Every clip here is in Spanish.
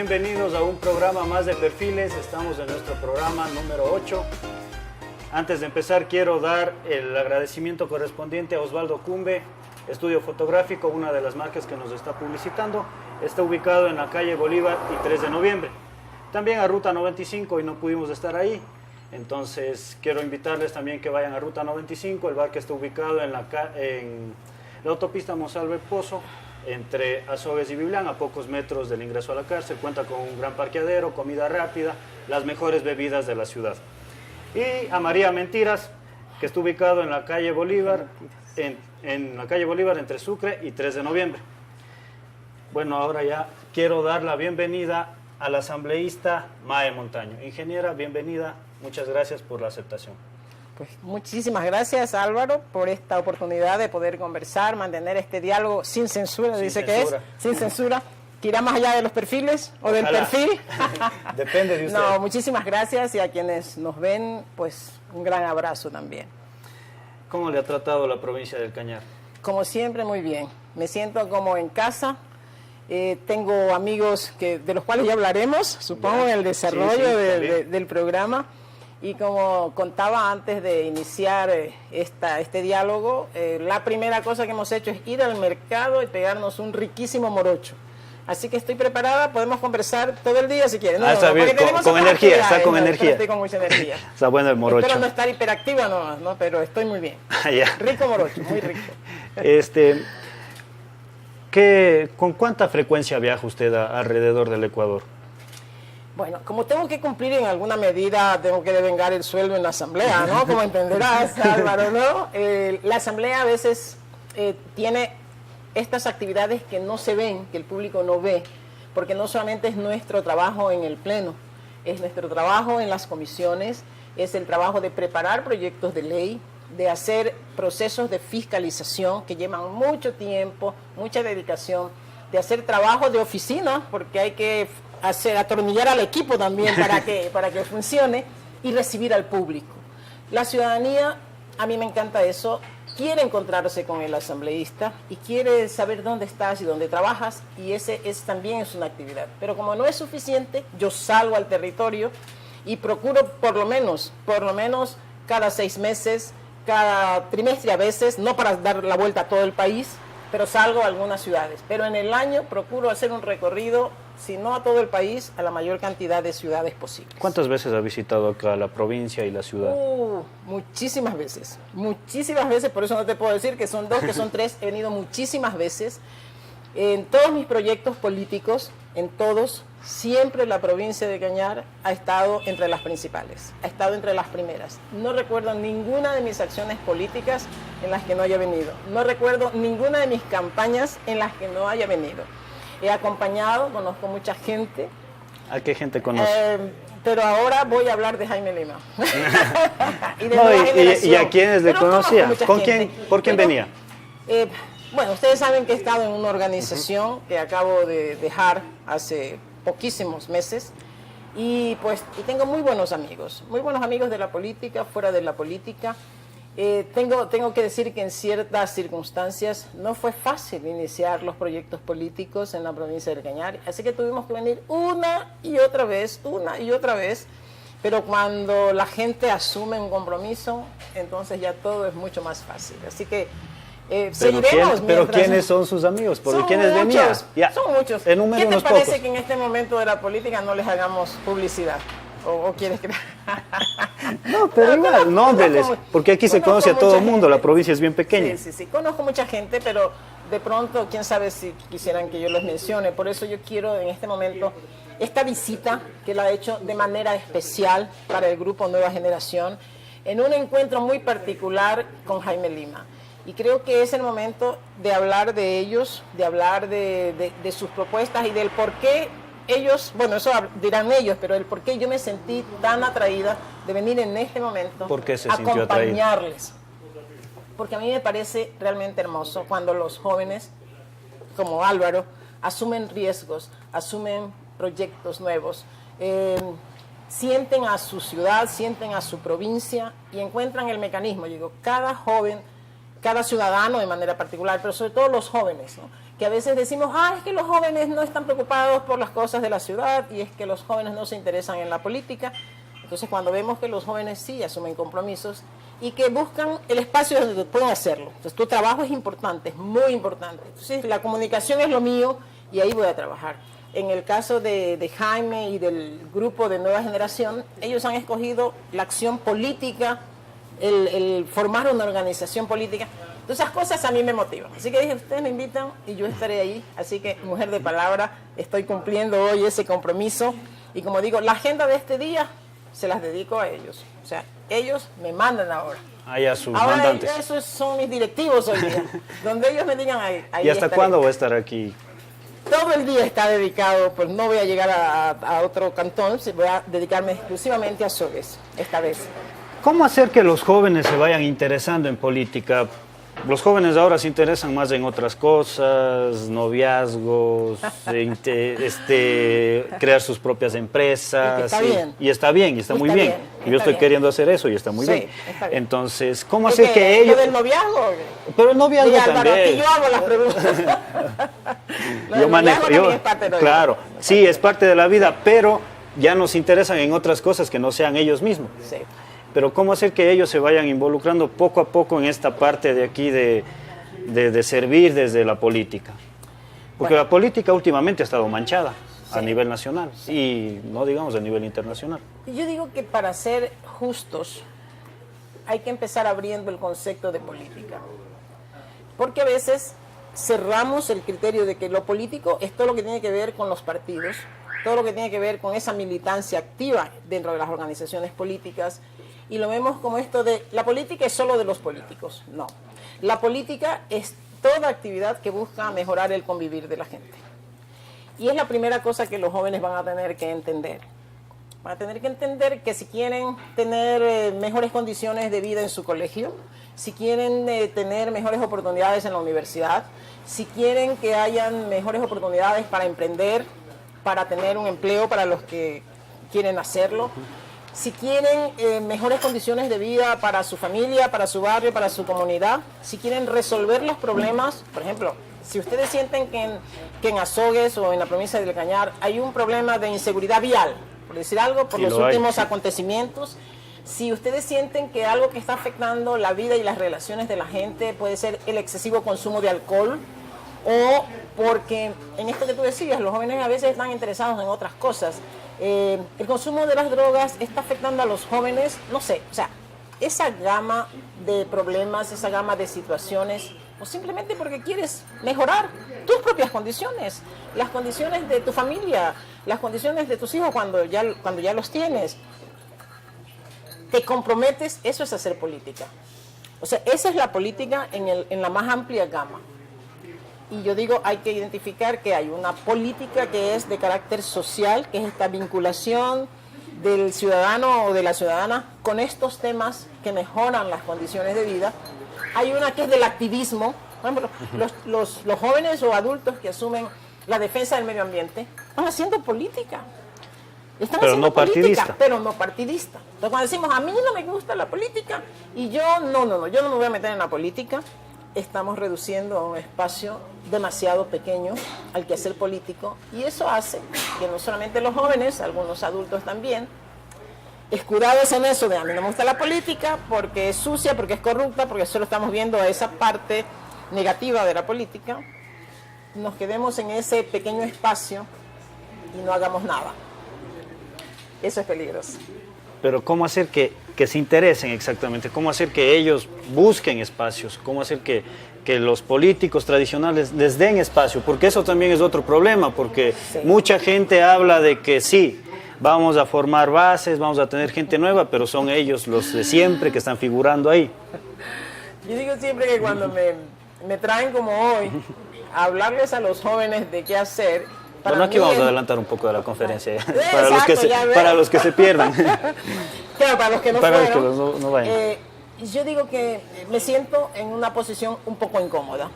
bienvenidos a un programa más de Perfiles. Estamos en nuestro programa número 8. Antes de empezar quiero dar el agradecimiento correspondiente a Osvaldo Cumbe, Estudio Fotográfico, una de las marcas que nos está publicitando. Está ubicado en la calle Bolívar y 3 de noviembre. También a Ruta 95 y no pudimos estar ahí. Entonces quiero invitarles también que vayan a Ruta 95, el bar que está ubicado en la autopista Monsalve Pozo, entre Azogues y Biblián, a pocos metros del ingreso a la cárcel. Cuenta con un gran parqueadero, comida rápida, las mejores bebidas de la ciudad. Y a María Mentiras, que está ubicado en la calle Bolívar, en la calle Bolívar entre Sucre y 3 de noviembre. Bueno, ahora ya quiero dar la bienvenida a la asambleísta Mae Montaño. Ingeniera, bienvenida, muchas gracias por la aceptación. Pues muchísimas gracias, Álvaro, por esta oportunidad de poder conversar, mantener este diálogo sin censura, sin censura, que irá más allá de los perfiles o del perfil. Depende de usted. No, muchísimas gracias, y a quienes nos ven, pues un gran abrazo también. ¿Cómo le ha tratado la provincia del Cañar? Como siempre, muy bien. Me siento como en casa. Tengo amigos de los cuales ya hablaremos, supongo, en el desarrollo del programa. Y como contaba antes de iniciar este diálogo, la primera cosa que hemos hecho es ir al mercado y pegarnos un riquísimo morocho. Así que estoy preparada, podemos conversar todo el día si quieren. No, está bien, con energía, está con energía. Estoy con mucha energía. Está bueno el morocho. Espero no estar hiperactiva nomás, ¿no? Pero estoy muy bien. Rico morocho, muy rico. ¿Con cuánta frecuencia viaja usted alrededor del Ecuador? Bueno, como tengo que cumplir en alguna medida, tengo que devengar el sueldo en la asamblea, ¿no? Como entenderás, Álvaro, ¿no? La asamblea a veces tiene estas actividades que no se ven, que el público no ve, porque no solamente es nuestro trabajo en el pleno, es nuestro trabajo en las comisiones, es el trabajo de preparar proyectos de ley, de hacer procesos de fiscalización que llevan mucho tiempo, mucha dedicación, de hacer trabajo de oficina, porque hay que atornillar al equipo también para que funcione, y recibir al público. La ciudadanía, a mí me encanta eso, quiere encontrarse con el asambleísta y quiere saber dónde estás y dónde trabajas, y también es una actividad. Pero como no es suficiente, yo salgo al territorio y procuro por lo menos cada 6 meses, cada trimestre a veces, no para dar la vuelta a todo el país, pero salgo a algunas ciudades. Pero en el año procuro hacer un recorrido, si no a todo el país, a la mayor cantidad de ciudades posibles. ¿Cuántas veces ha visitado acá la provincia y la ciudad? Muchísimas veces, por eso no te puedo decir que son 2, que son 3, he venido muchísimas veces. En todos mis proyectos políticos, en todos, siempre la provincia de Cañar ha estado entre las principales, ha estado entre las primeras. No recuerdo ninguna de mis acciones políticas en las que no haya venido. No recuerdo ninguna de mis campañas en las que no haya venido. He acompañado, conozco mucha gente. ¿A qué gente conoce? Pero ahora voy a hablar de Jaime Lima. ¿Y a quiénes le conocía? ¿Por quién venía? Bueno, ustedes saben que he estado en una organización que acabo de dejar hace poquísimos meses, y tengo muy buenos amigos de la política, fuera de la política. Tengo que decir que en ciertas circunstancias no fue fácil iniciar los proyectos políticos en la provincia del Cañar, así que tuvimos que venir una y otra vez, pero cuando la gente asume un compromiso, entonces ya todo es mucho más fácil. Así que seguiremos. ¿Pero quiénes son sus amigos? ¿Por quiénes venían? Son muchos. ¿Qué te parece que en este momento de la política no les hagamos publicidad? ¿O quieres que...? No, pero igual, nómbreles, porque aquí se conoce a todo el mundo, la provincia es bien pequeña. Sí, conozco mucha gente, pero de pronto, quién sabe si quisieran que yo los mencione. Por eso yo quiero en este momento esta visita, que la he hecho de manera especial para el grupo Nueva Generación, en un encuentro muy particular con Jaime Lima. Y creo que es el momento de hablar de ellos, de hablar de sus propuestas y del por qué ellos, bueno, eso dirán ellos, pero el por qué yo me sentí tan atraída de venir en este momento a acompañarles. Porque a mí me parece realmente hermoso cuando los jóvenes, como Álvaro, asumen riesgos, asumen proyectos nuevos, sienten a su ciudad, sienten a su provincia y encuentran el mecanismo. Yo digo, cada joven, cada ciudadano de manera particular, pero sobre todo los jóvenes, ¿no?, que a veces decimos, es que los jóvenes no están preocupados por las cosas de la ciudad y es que los jóvenes no se interesan en la política. Entonces, cuando vemos que los jóvenes sí asumen compromisos y que buscan el espacio donde pueden hacerlo. Entonces, tu trabajo es importante, es muy importante. Entonces, la comunicación es lo mío y ahí voy a trabajar. En el caso de Jaime y del grupo de Nueva Generación, ellos han escogido la acción política, el formar una organización política. Entonces, esas cosas a mí me motivan. Así que dije, ustedes me invitan y yo estaré ahí. Así que, mujer de palabra, estoy cumpliendo hoy ese compromiso. Y como digo, la agenda de este día se las dedico a ellos. O sea, ellos me mandan ahora. Ahí a sus ahora mandantes. Esos son mis directivos hoy día. Donde ellos me digan, ahí ¿Y hasta estaré. cuándo va a estar aquí? Todo el día está dedicado, pues no voy a llegar a otro cantón, voy a dedicarme exclusivamente a Sogues, esta vez. ¿Cómo hacer que los jóvenes se vayan interesando en política? Los jóvenes ahora se interesan más en otras cosas, noviazgos, crear sus propias empresas. Y está bien. Y está bien, y está muy bien. Y yo estoy queriendo hacer eso y está muy bien. Está bien. Entonces, ¿cómo hacer que ellos... ¿Lo del noviazgo? Pero el noviazgo Mira, Álvaro, también. aquí yo hago las preguntas. Yo manejo, Es parte de claro, sí, es parte de la vida, pero ya nos interesan en otras cosas que no sean ellos mismos. Sí. Pero ¿cómo hacer que ellos se vayan involucrando poco a poco en esta parte de aquí de servir desde la política? Porque la política últimamente ha estado manchada a nivel nacional y no digamos a nivel internacional. Yo digo que para ser justos hay que empezar abriendo el concepto de política. Porque a veces cerramos el criterio de que lo político es todo lo que tiene que ver con los partidos, todo lo que tiene que ver con esa militancia activa dentro de las organizaciones políticas, y lo vemos como esto de la política es solo de los políticos. No, la política es toda actividad que busca mejorar el convivir de la gente. Y es la primera cosa que los jóvenes van a tener que entender. Van a tener que entender que si quieren tener mejores condiciones de vida en su colegio, si quieren tener mejores oportunidades en la universidad, si quieren que hayan mejores oportunidades para emprender, para tener un empleo para los que quieren hacerlo, si quieren mejores condiciones de vida para su familia, para su barrio, para su comunidad, si quieren resolver los problemas, por ejemplo, si ustedes sienten que en Azogues o en la provincia del Cañar hay un problema de inseguridad vial, por decir algo, por los últimos acontecimientos, si ustedes sienten que algo que está afectando la vida y las relaciones de la gente puede ser el excesivo consumo de alcohol, o porque en esto que tú decías, los jóvenes a veces están interesados en otras cosas, el consumo de las drogas está afectando a los jóvenes, no sé, o sea, esa gama de problemas, esa gama de situaciones, o simplemente porque quieres mejorar tus propias condiciones, las condiciones de tu familia, las condiciones de tus hijos cuando ya los tienes, te comprometes, eso es hacer política. O sea, esa es la política en la más amplia gama. Y yo digo, hay que identificar que hay una política que es de carácter social, que es esta vinculación del ciudadano o de la ciudadana con estos temas que mejoran las condiciones de vida. Hay una que es del activismo. Por ejemplo, los jóvenes o adultos que asumen la defensa del medio ambiente están haciendo política. Están pero haciendo no política, partidista. pero no partidista. Entonces, cuando decimos, a mí no me gusta la política y yo no me voy a meter en la política, estamos reduciendo a un espacio demasiado pequeño al quehacer político, y eso hace que no solamente los jóvenes, algunos adultos también, escudados en eso de a mí no me gusta la política porque es sucia, porque es corrupta, porque solo estamos viendo esa parte negativa de la política, nos quedemos en ese pequeño espacio y no hagamos nada. Eso es peligroso. Pero ¿cómo hacer que se interesen exactamente? ¿Cómo hacer que ellos busquen espacios? ¿Cómo hacer que los políticos tradicionales les den espacio? Porque eso también es otro problema, porque mucha gente habla de que sí, vamos a formar bases, vamos a tener gente nueva, pero son ellos los de siempre que están figurando ahí. Yo digo siempre que cuando me traen como hoy a hablarles a los jóvenes de qué hacer. Bueno, aquí vamos a adelantar un poco de la conferencia para, Exacto, para los que se pierdan. Claro, para los que no para fueron. los que no vayan. Yo digo que me siento en una posición un poco incómoda.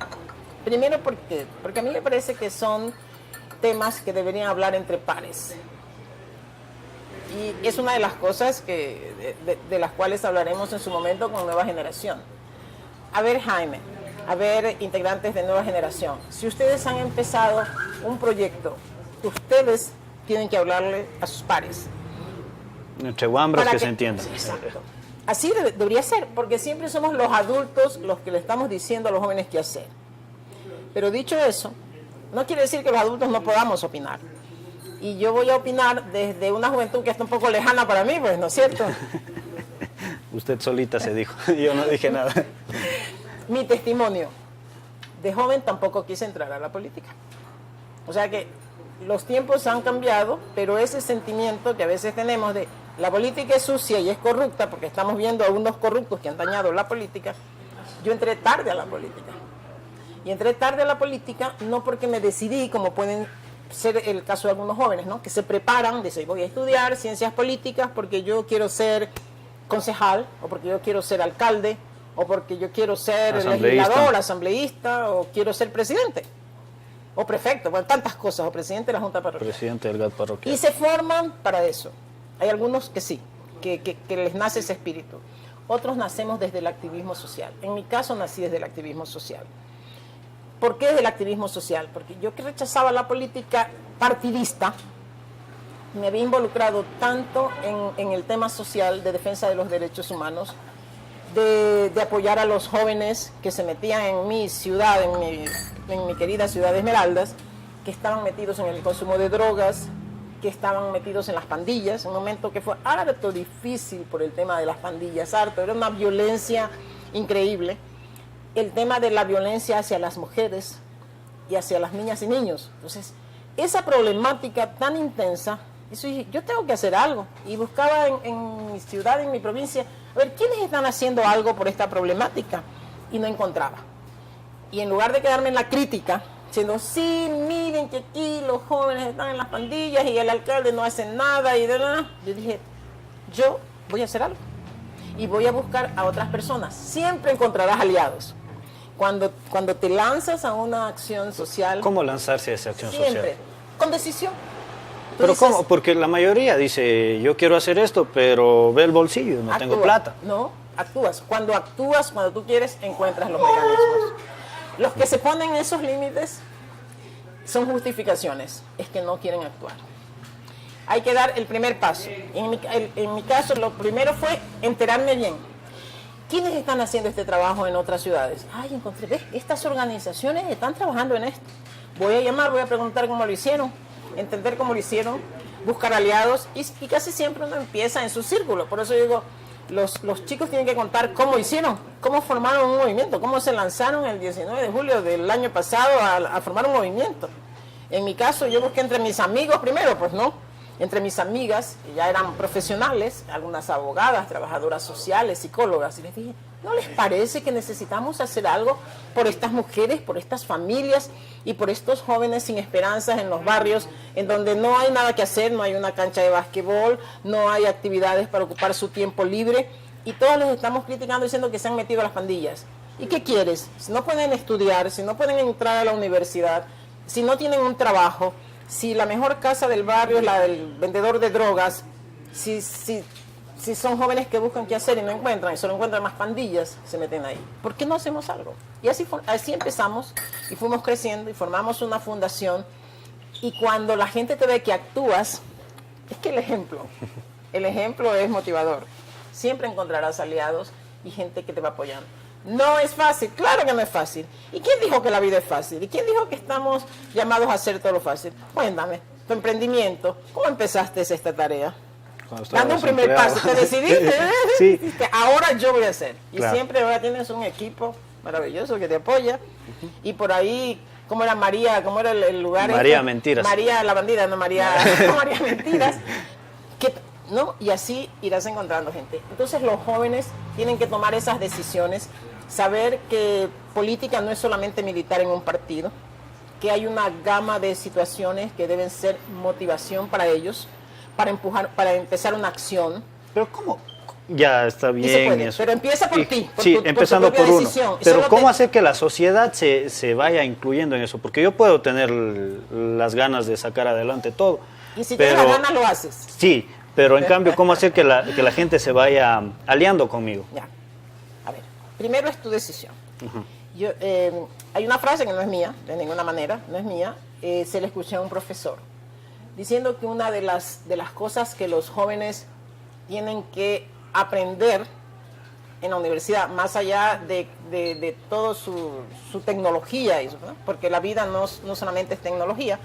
Primero porque a mí me parece que son temas que deberían hablar entre pares. Y es una de las cosas de las cuales hablaremos en su momento con Nueva Generación. A ver, Jaime, haber integrantes de nueva generación. Si ustedes han empezado un proyecto, ustedes tienen que hablarle a sus pares. Entre guambras que se entiendan. Exacto. Así debería ser, porque siempre somos los adultos los que le estamos diciendo a los jóvenes qué hacer. Pero dicho eso, no quiere decir que los adultos no podamos opinar. Y yo voy a opinar desde una juventud que está un poco lejana para mí, pues, ¿no es cierto? Usted solita se dijo, yo no dije nada. Mi testimonio, de joven tampoco quise entrar a la política. O sea que los tiempos han cambiado, pero ese sentimiento que a veces tenemos de la política es sucia y es corrupta, porque estamos viendo a unos corruptos que han dañado la política, yo entré tarde a la política. Y entré tarde a la política no porque me decidí, como pueden ser el caso de algunos jóvenes, ¿no? Que se preparan, dicen, voy a estudiar ciencias políticas porque yo quiero ser concejal, o porque yo quiero ser alcalde, o porque yo quiero ser legislador, asambleísta, o quiero ser presidente, o prefecto, bueno, tantas cosas, o presidente de la Junta Parroquial. Presidente del GAT parroquial. Y se forman para eso. Hay algunos que sí, que les nace ese espíritu. Otros nacemos desde el activismo social. En mi caso nací desde el activismo social. ¿Por qué desde el activismo social? Porque yo que rechazaba la política partidista, me había involucrado tanto en el tema social de defensa de los derechos humanos, de apoyar a los jóvenes que se metían en mi ciudad, en mi querida ciudad de Esmeraldas, que estaban metidos en el consumo de drogas, que estaban metidos en las pandillas, un momento que fue harto difícil por el tema de las pandillas, harto, era una violencia increíble, el tema de la violencia hacia las mujeres y hacia las niñas y niños. Entonces, esa problemática tan intensa, yo tengo que hacer algo, y buscaba en mi ciudad, en mi provincia, a ver, ¿quiénes están haciendo algo por esta problemática? Y no encontraba. Y en lugar de quedarme en la crítica, diciendo, sí, miren que aquí los jóvenes están en las pandillas y el alcalde no hace nada, yo dije, yo voy a hacer algo. Y voy a buscar a otras personas. Siempre encontrarás aliados. Cuando te lanzas a una acción social... ¿Cómo lanzarse a esa acción social? Siempre, con decisión. ¿Pero dices, cómo? Porque la mayoría dice, yo quiero hacer esto, pero ve el bolsillo, no tengo plata. No, actúas. Cuando tú quieres, encuentras los mecanismos. Los que se ponen esos límites son justificaciones, es que no quieren actuar. Hay que dar el primer paso. En mi caso, lo primero fue enterarme bien. ¿Quiénes están haciendo este trabajo en otras ciudades? Ay, encontré, ¿ves? Estas organizaciones están trabajando en esto. Voy a llamar, voy a preguntar cómo lo hicieron, entender cómo lo hicieron, buscar aliados, y casi siempre uno empieza en su círculo. Por eso digo, los chicos tienen que contar cómo hicieron, cómo formaron un movimiento, cómo se lanzaron el 19 de julio del año pasado a formar un movimiento. En mi caso, yo busqué entre mis amigos primero, pues no, entre mis amigas, que ya eran profesionales, algunas abogadas, trabajadoras sociales, psicólogas, y les dije, ¿no les parece que necesitamos hacer algo por estas mujeres, por estas familias y por estos jóvenes sin esperanzas en los barrios, en donde no hay nada que hacer, no hay una cancha de básquetbol, no hay actividades para ocupar su tiempo libre, y todos los estamos criticando diciendo que se han metido a las pandillas? ¿Y qué quieres? Si no pueden estudiar, si no pueden entrar a la universidad, si no tienen un trabajo, si la mejor casa del barrio es la del vendedor de drogas, si son jóvenes que buscan qué hacer y no encuentran, y solo encuentran más pandillas, se meten ahí. ¿Por qué no hacemos algo? Y así empezamos, y fuimos creciendo, y formamos una fundación, y cuando la gente te ve que actúas, es que el ejemplo es motivador. Siempre encontrarás aliados y gente que te va apoyando. No es fácil, claro que no es fácil. ¿Y quién dijo que la vida es fácil? ¿Y quién dijo que estamos llamados a hacer todo lo fácil? Cuéntame, tu emprendimiento, ¿cómo empezaste esta tarea? Dando un primer paso, te decidiste, sí. Ahora yo voy a hacer. Y claro. Siempre ahora tienes un equipo maravilloso que te apoya. Y por ahí, ¿cómo era María? ¿Cómo era el lugar? María Mentiras. María la bandida, no María, María Mentiras. ¿No? Y así irás encontrando gente. Entonces los jóvenes tienen que tomar esas decisiones, saber que política no es solamente militar en un partido, que hay una gama de situaciones que deben ser motivación para ellos, para empezar una acción. Pero ¿cómo? Ya está bien eso. Pero empieza por ti, empezando por uno. Decisión. Pero ¿cómo hacer que la sociedad se vaya incluyendo en eso? Porque yo puedo tener las ganas de sacar adelante todo. Y si tienes las ganas, lo haces. Sí, pero en cambio, ¿cómo hacer que la gente se vaya aliando conmigo? Ya. A ver, primero es tu decisión. Hay una frase que no es mía, de ninguna manera, no es mía, se la escuché a un profesor, diciendo que una de las cosas que los jóvenes tienen que aprender en la universidad, más allá de toda su tecnología, ¿no? Porque la vida no solamente es tecnología.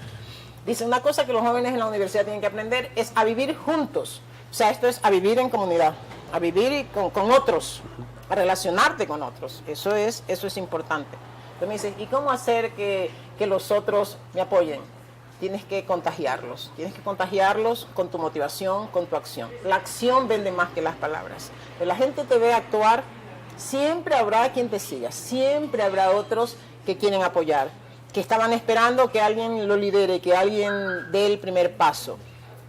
Dice, una cosa que los jóvenes en la universidad tienen que aprender es a vivir juntos. O sea, esto es a vivir en comunidad, a vivir con otros, a relacionarte con otros. Eso es importante. Entonces me dice, ¿y cómo hacer que los otros me apoyen? Tienes que contagiarlos con tu motivación, con tu acción. La acción vende más que las palabras. Pero la gente te ve actuar, siempre habrá quien te siga, siempre habrá otros que quieren apoyar, que estaban esperando que alguien lo lidere, que alguien dé el primer paso.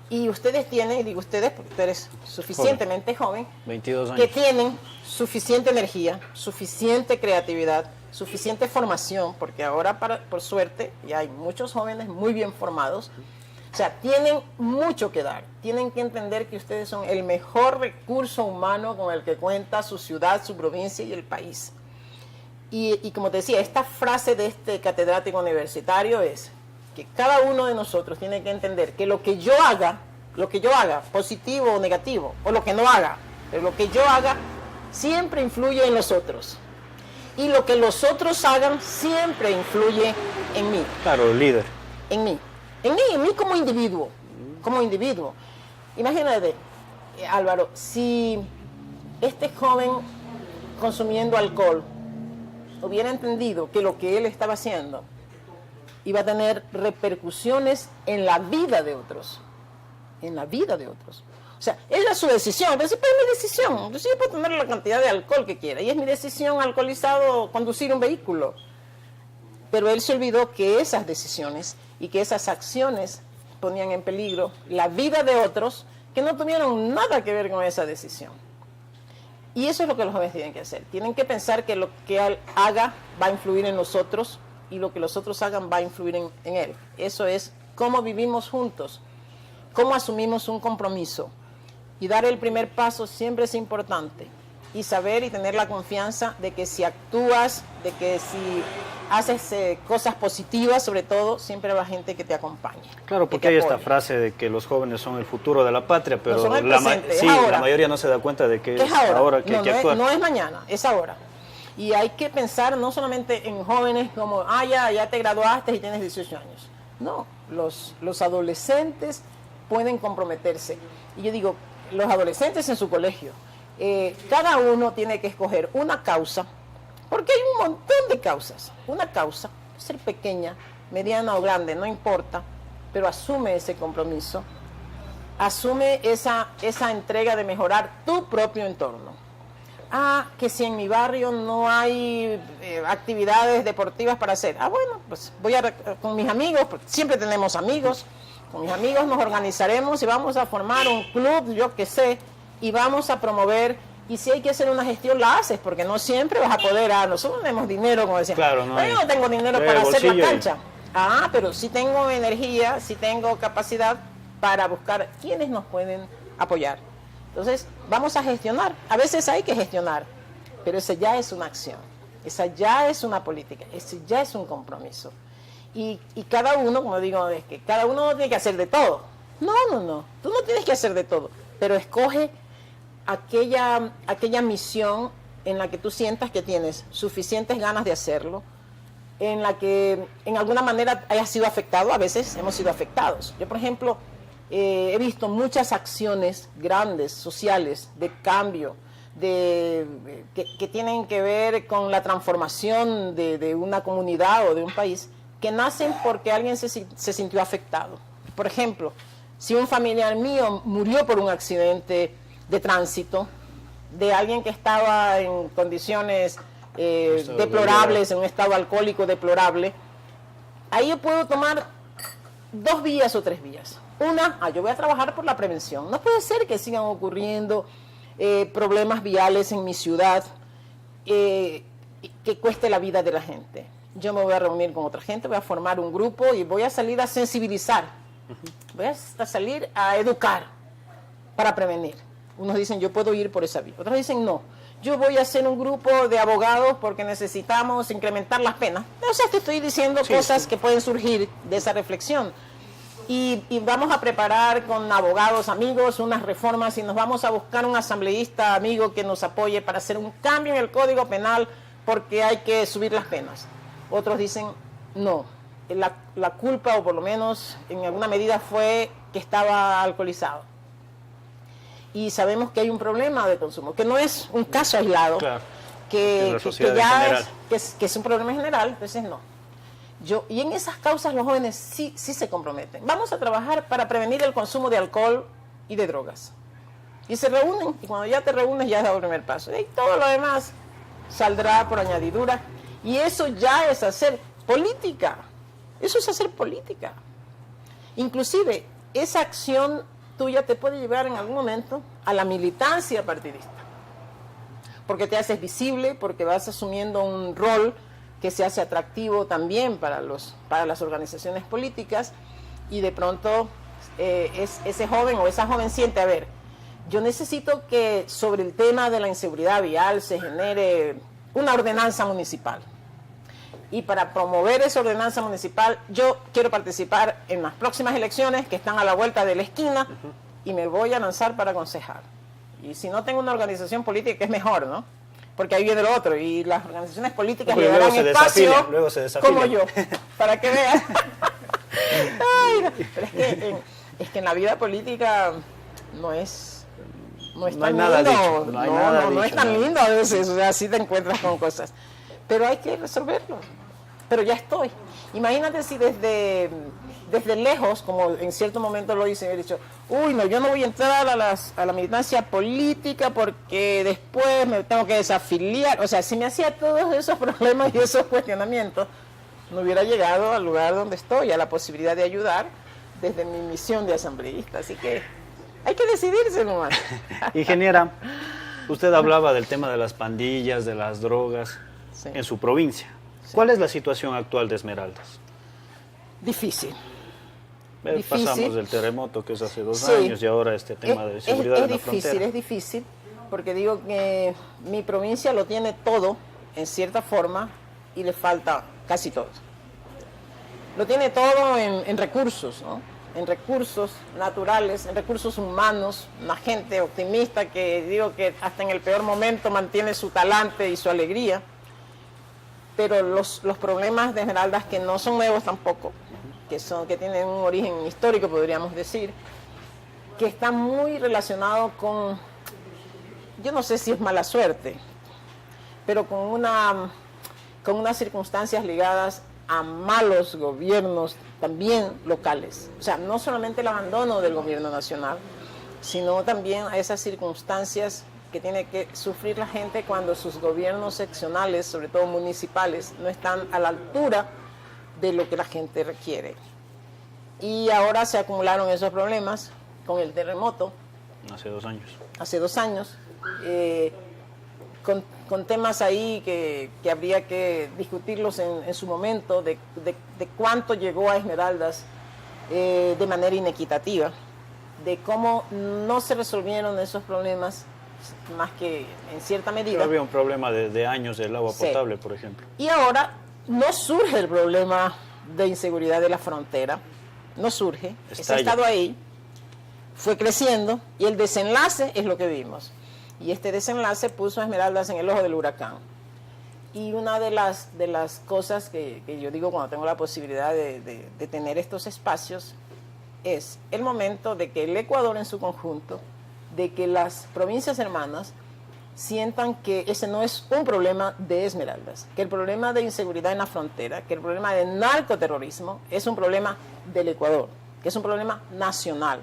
Y ustedes tienen, y digo ustedes porque tú eres suficientemente joven, 22 años, que tienen suficiente energía, suficiente creatividad, suficiente formación, porque ahora por suerte ya hay muchos jóvenes muy bien formados. O sea, tienen mucho que dar, tienen que entender que ustedes son el mejor recurso humano con el que cuenta su ciudad, su provincia y el país. Y como te decía, esta frase de este catedrático universitario es que cada uno de nosotros tiene que entender que lo que yo haga, positivo o negativo, o lo que no haga, pero lo que yo haga siempre influye en los otros. Y lo que los otros hagan siempre influye en mí. Claro, el líder. En mí como individuo. Imagínate, Álvaro, si este joven consumiendo alcohol hubiera entendido que lo que él estaba haciendo iba a tener repercusiones en la vida de otros. O sea, esa es su decisión. Entonces, pues es mi decisión. Entonces, yo puedo tener la cantidad de alcohol que quiera. Y es mi decisión, alcoholizado, conducir un vehículo. Pero él se olvidó que esas decisiones y que esas acciones ponían en peligro la vida de otros que no tuvieron nada que ver con esa decisión. Y eso es lo que los jóvenes tienen que hacer. Tienen que pensar que lo que él haga va a influir en los otros y lo que los otros hagan va a influir en él. Eso es cómo vivimos juntos, cómo asumimos un compromiso. Y dar el primer paso siempre es importante. Y saber y tener la confianza de que si actúas, de que si haces cosas positivas, sobre todo, siempre habrá gente que te acompañe. Claro, porque hay esta frase de que los jóvenes son el futuro de la patria, pero no la mayoría no se da cuenta de que es ahora que hay que actuar. No es mañana, es ahora. Y hay que pensar no solamente en jóvenes como, ya te graduaste y tienes 18 años. No, los adolescentes pueden comprometerse. Y yo digo, los adolescentes en su colegio, cada uno tiene que escoger una causa, porque hay un montón de causas. Una causa, ser pequeña, mediana o grande, no importa, pero asume ese compromiso, asume esa entrega de mejorar tu propio entorno. Que si en mi barrio no hay actividades deportivas para hacer, bueno, pues voy con mis amigos, porque siempre tenemos amigos, con mis amigos nos organizaremos y vamos a formar un club, yo qué sé, y vamos a promover, y si hay que hacer una gestión la haces, porque no siempre vas a poder, nosotros no tenemos dinero, como decían, claro, no, yo no tengo dinero para hacer la cancha, pero sí tengo energía, sí tengo capacidad para buscar quiénes nos pueden apoyar. Entonces, vamos a gestionar, a veces hay que gestionar, pero esa ya es una acción, esa ya es una política, ese ya es un compromiso. Y cada uno, como digo, es que cada uno no tiene que hacer de todo. No, tú no tienes que hacer de todo, pero escoge aquella misión en la que tú sientas que tienes suficientes ganas de hacerlo, en la que en alguna manera hayas sido afectado. A veces hemos sido afectados. Yo, por ejemplo, he visto muchas acciones grandes, sociales, de cambio, que tienen que ver con la transformación de una comunidad o de un país, que nacen porque alguien se sintió afectado. Por ejemplo, si un familiar mío murió por un accidente de tránsito, de alguien que estaba en condiciones deplorables, en un estado alcohólico deplorable, ahí yo puedo tomar 2 vías o 3 vías. Una, yo voy a trabajar por la prevención. No puede ser que sigan ocurriendo problemas viales en mi ciudad que cueste la vida de la gente. Yo me voy a reunir con otra gente, voy a formar un grupo y voy a salir a sensibilizar. Voy a salir a educar para prevenir. Unos dicen, yo puedo ir por esa vía. Otros dicen, no, yo voy a hacer un grupo de abogados porque necesitamos incrementar las penas. O sea, te estoy diciendo cosas que pueden surgir de esa reflexión. Y vamos a preparar con abogados amigos unas reformas y nos vamos a buscar un asambleísta amigo que nos apoye para hacer un cambio en el Código Penal porque hay que subir las penas. Otros dicen, no, la culpa, o por lo menos en alguna medida, fue que estaba alcoholizado. Y sabemos que hay un problema de consumo, que no es un caso aislado, claro, que es un problema general, entonces no. Y en esas causas los jóvenes sí se comprometen. Vamos a trabajar para prevenir el consumo de alcohol y de drogas. Y se reúnen, y cuando ya te reúnes ya es el primer paso. Y todo lo demás saldrá por añadidura. Y eso ya es hacer política. Eso es hacer política. Inclusive, esa acción tuya te puede llevar en algún momento a la militancia partidista. Porque te haces visible, porque vas asumiendo un rol que se hace atractivo también para las organizaciones políticas, y de pronto ese joven o esa joven siente, a ver, yo necesito que sobre el tema de la inseguridad vial se genere una ordenanza municipal. Y para promover esa ordenanza municipal, yo quiero participar en las próximas elecciones que están a la vuelta de la esquina y me voy a lanzar para concejal. Y si no tengo una organización política, que es mejor, ¿no? Porque ahí viene lo otro, y las organizaciones políticas le darán espacio, luego se desafilian, como yo, para que vean. Pero es que en la vida política no es tan lindo, no es tan lindo a veces, o sea, sí te encuentras con cosas, pero hay que resolverlo. Pero ya estoy. Imagínate si desde lejos, como en cierto momento lo hice, he dicho, uy, no, yo no voy a entrar a la militancia política porque después me tengo que desafiliar. O sea, si me hacía todos esos problemas y esos cuestionamientos, no hubiera llegado al lugar donde estoy, a la posibilidad de ayudar desde mi misión de asambleísta. Así que hay que decidirse nomás. Ingeniera, usted hablaba del tema de las pandillas, de las drogas, sí, en su provincia. Sí. ¿Cuál es la situación actual de Esmeraldas? Difícil. Pasamos del terremoto, que es hace 2 años, y ahora este tema de seguridad en la frontera. Es difícil, porque digo que mi provincia lo tiene todo, en cierta forma, y le falta casi todo. Lo tiene todo en recursos, ¿no? En recursos naturales, en recursos humanos, una gente optimista que digo que hasta en el peor momento mantiene su talante y su alegría. Pero los problemas de Esmeraldas, que no son nuevos tampoco, que tienen un origen histórico, podríamos decir, que está muy relacionado con, yo no sé si es mala suerte, pero con unas circunstancias ligadas a malos gobiernos también locales. O sea, no solamente el abandono del gobierno nacional, sino también a esas circunstancias que tiene que sufrir la gente cuando sus gobiernos seccionales, sobre todo municipales, no están a la altura de lo que la gente requiere. Y ahora se acumularon esos problemas con el terremoto. Hace 2 años. Hace 2 años. Con temas ahí que habría que discutirlos en su momento, de cuánto llegó a Esmeraldas de manera inequitativa, de cómo no se resolvieron esos problemas, más que en cierta medida. Pero había un problema de años del agua potable, por ejemplo. Y ahora no surge el problema de inseguridad de la frontera, no surge, ha estado ahí, fue creciendo, y el desenlace es lo que vimos. Y este desenlace puso a Esmeraldas en el ojo del huracán. Y una de las cosas que yo digo cuando tengo la posibilidad de tener estos espacios es el momento de que el Ecuador en su conjunto, de que las provincias hermanas sientan que ese no es un problema de Esmeraldas, que el problema de inseguridad en la frontera, que el problema de narcoterrorismo es un problema del Ecuador, que es un problema nacional,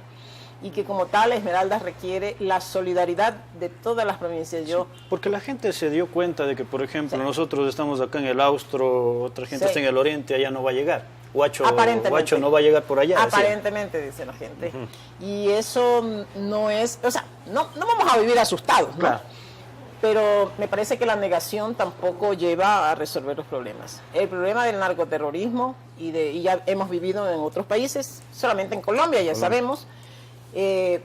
y que como tal Esmeraldas requiere la solidaridad de todas las provincias. Sí, porque la gente se dio cuenta de que, por ejemplo, nosotros estamos acá en el Austro, otra gente está en el oriente, allá no va a llegar. Huacho no va a llegar por allá. Aparentemente, dice la gente. Y eso no es, o sea, no vamos a vivir asustados, ¿no? Claro. Pero me parece que la negación tampoco lleva a resolver los problemas. El problema del narcoterrorismo, y ya hemos vivido en otros países, solamente en Colombia, ya sabemos,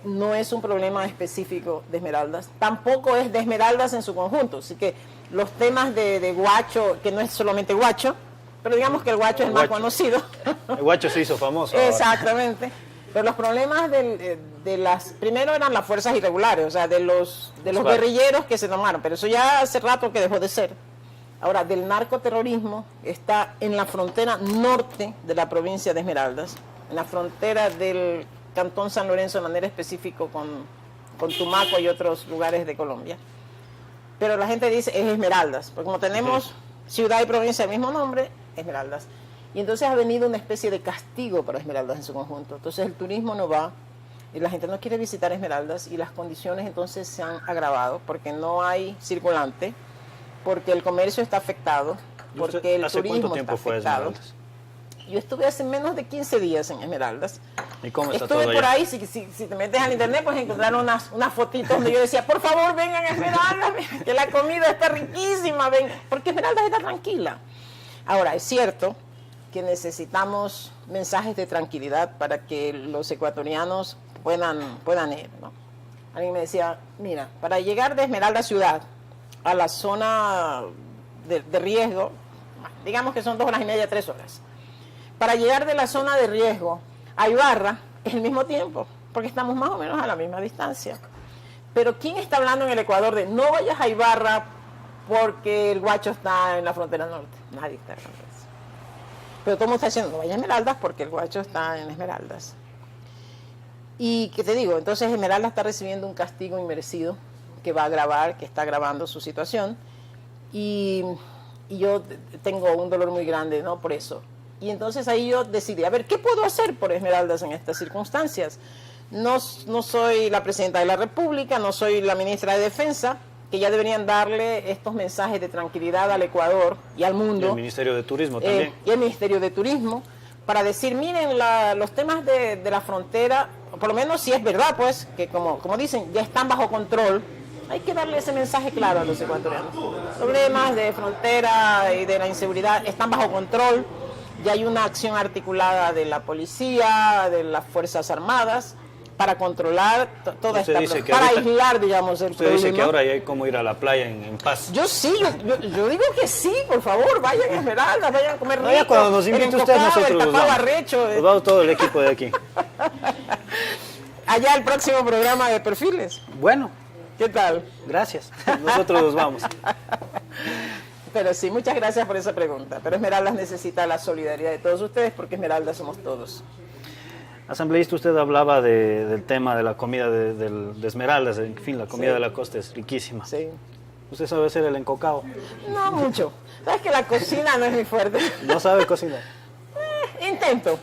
no es un problema específico de Esmeraldas, tampoco es de Esmeraldas en su conjunto, así que los temas de Guacho, que no es solamente Guacho, pero digamos que el Guacho es el más conocido. El Guacho se hizo famoso. Exactamente. Pero los problemas primero eran las fuerzas irregulares, o sea, de los guerrilleros que se tomaron, pero eso ya hace rato que dejó de ser. Ahora, del narcoterrorismo está en la frontera norte de la provincia de Esmeraldas, en la frontera del Cantón San Lorenzo, de manera específica con Tumaco y otros lugares de Colombia. Pero la gente dice es Esmeraldas, porque como tenemos ciudad y provincia del mismo nombre, Esmeraldas. Y entonces ha venido una especie de castigo para Esmeraldas en su conjunto. Entonces el turismo no va, y la gente no quiere visitar Esmeraldas, y las condiciones entonces se han agravado, porque no hay circulante, porque el comercio está afectado, porque el turismo está afectado. Yo estuve hace menos de 15 días en Esmeraldas. ¿Y cómo está estuve todo por allá? ahí, si te metes al internet, pues encontrar unas fotitos donde yo decía, por favor, vengan a Esmeraldas, que la comida está riquísima, ven, porque Esmeraldas está tranquila. Ahora, es cierto que necesitamos mensajes de tranquilidad para que los ecuatorianos puedan ir, ¿no? Alguien me decía, mira, para llegar de Esmeralda ciudad a la zona de riesgo, digamos que son 2 horas y media, 3 horas. Para llegar de la zona de riesgo a Ibarra es el mismo tiempo, porque estamos más o menos a la misma distancia. Pero ¿quién está hablando en el Ecuador de no vayas a Ibarra porque el Guacho está en la frontera norte? Nadie está hablando de eso. Pero todo el mundo está diciendo no vayas a Esmeraldas porque el Guacho está en Esmeraldas. Y ¿qué te digo? Entonces Esmeraldas está recibiendo un castigo inmerecido que va a agravar, que está agravando su situación. Y yo tengo un dolor muy grande, ¿no? Por eso. Y entonces ahí yo decidí, a ver, ¿qué puedo hacer por Esmeraldas en estas circunstancias? No soy la presidenta de la República, no soy la ministra de Defensa, que ya deberían darle estos mensajes de tranquilidad al Ecuador y al mundo. Y el Ministerio de Turismo también. Y el Ministerio de Turismo, para decir, miren, los temas de la frontera, por lo menos si es verdad, pues, que como dicen, ya están bajo control. Hay que darle ese mensaje claro a los ecuatorianos. Problemas de frontera y de la inseguridad están bajo control. Ya hay una acción articulada de la policía, de las Fuerzas Armadas, para controlar toda esta problema, para aislar, digamos, el problema. Usted dice que ahora ya hay como ir a la playa en paz. Yo sí, yo digo que sí, por favor, vayan a Esmeraldas, vayan a comer rico. Ya cuando nos invite usted, nosotros nos vamos. Nos vamos todo el equipo de aquí. Allá el próximo programa de Perfiles. Bueno. ¿Qué tal? Gracias. Nosotros nos vamos. Pero sí, muchas gracias por esa pregunta. Pero Esmeraldas necesita la solidaridad de todos ustedes porque Esmeraldas somos todos. Asambleísta, usted hablaba del tema de la comida de Esmeraldas. En fin, la comida de la costa es riquísima. Sí. ¿Usted sabe hacer el encocado? No mucho. ¿Sabes que la cocina no es muy fuerte? ¿No sabe cocinar? Intento.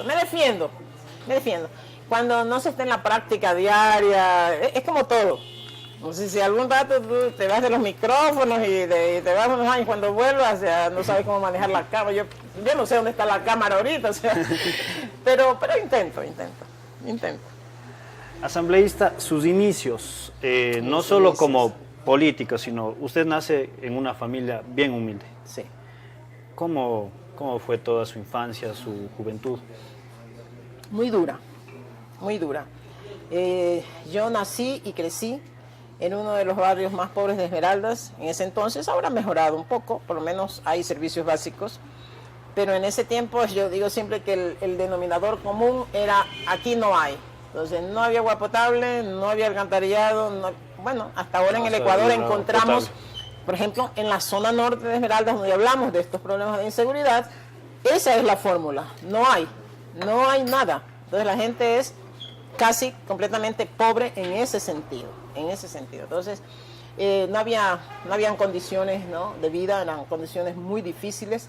Me defiendo. Cuando no se está en la práctica diaria, es como todo. No sé si algún rato tú te vas de los micrófonos y te vas unos años, cuando vuelvas ya no sabes cómo manejar la cámara. Yo no sé dónde está la cámara ahorita, o sea, pero intento. Asambleísta, sus inicios, no solo como político, sino usted nace en una familia bien humilde. Sí. ¿Cómo fue toda su infancia, su juventud? Muy dura. Yo nací y crecí en uno de los barrios más pobres de Esmeraldas. En ese entonces, ahora ha mejorado un poco, por lo menos hay servicios básicos, pero en ese tiempo yo digo siempre que el denominador común era aquí no hay. Entonces no había agua potable, no había alcantarillado, bueno, hasta ahora en el Ecuador encontramos, por ejemplo, en la zona norte de Esmeraldas, donde hablamos de estos problemas de inseguridad, esa es la fórmula, no hay nada. Entonces la gente es casi completamente pobre en ese sentido. Entonces, no habían condiciones, ¿no?, de vida, eran condiciones muy difíciles,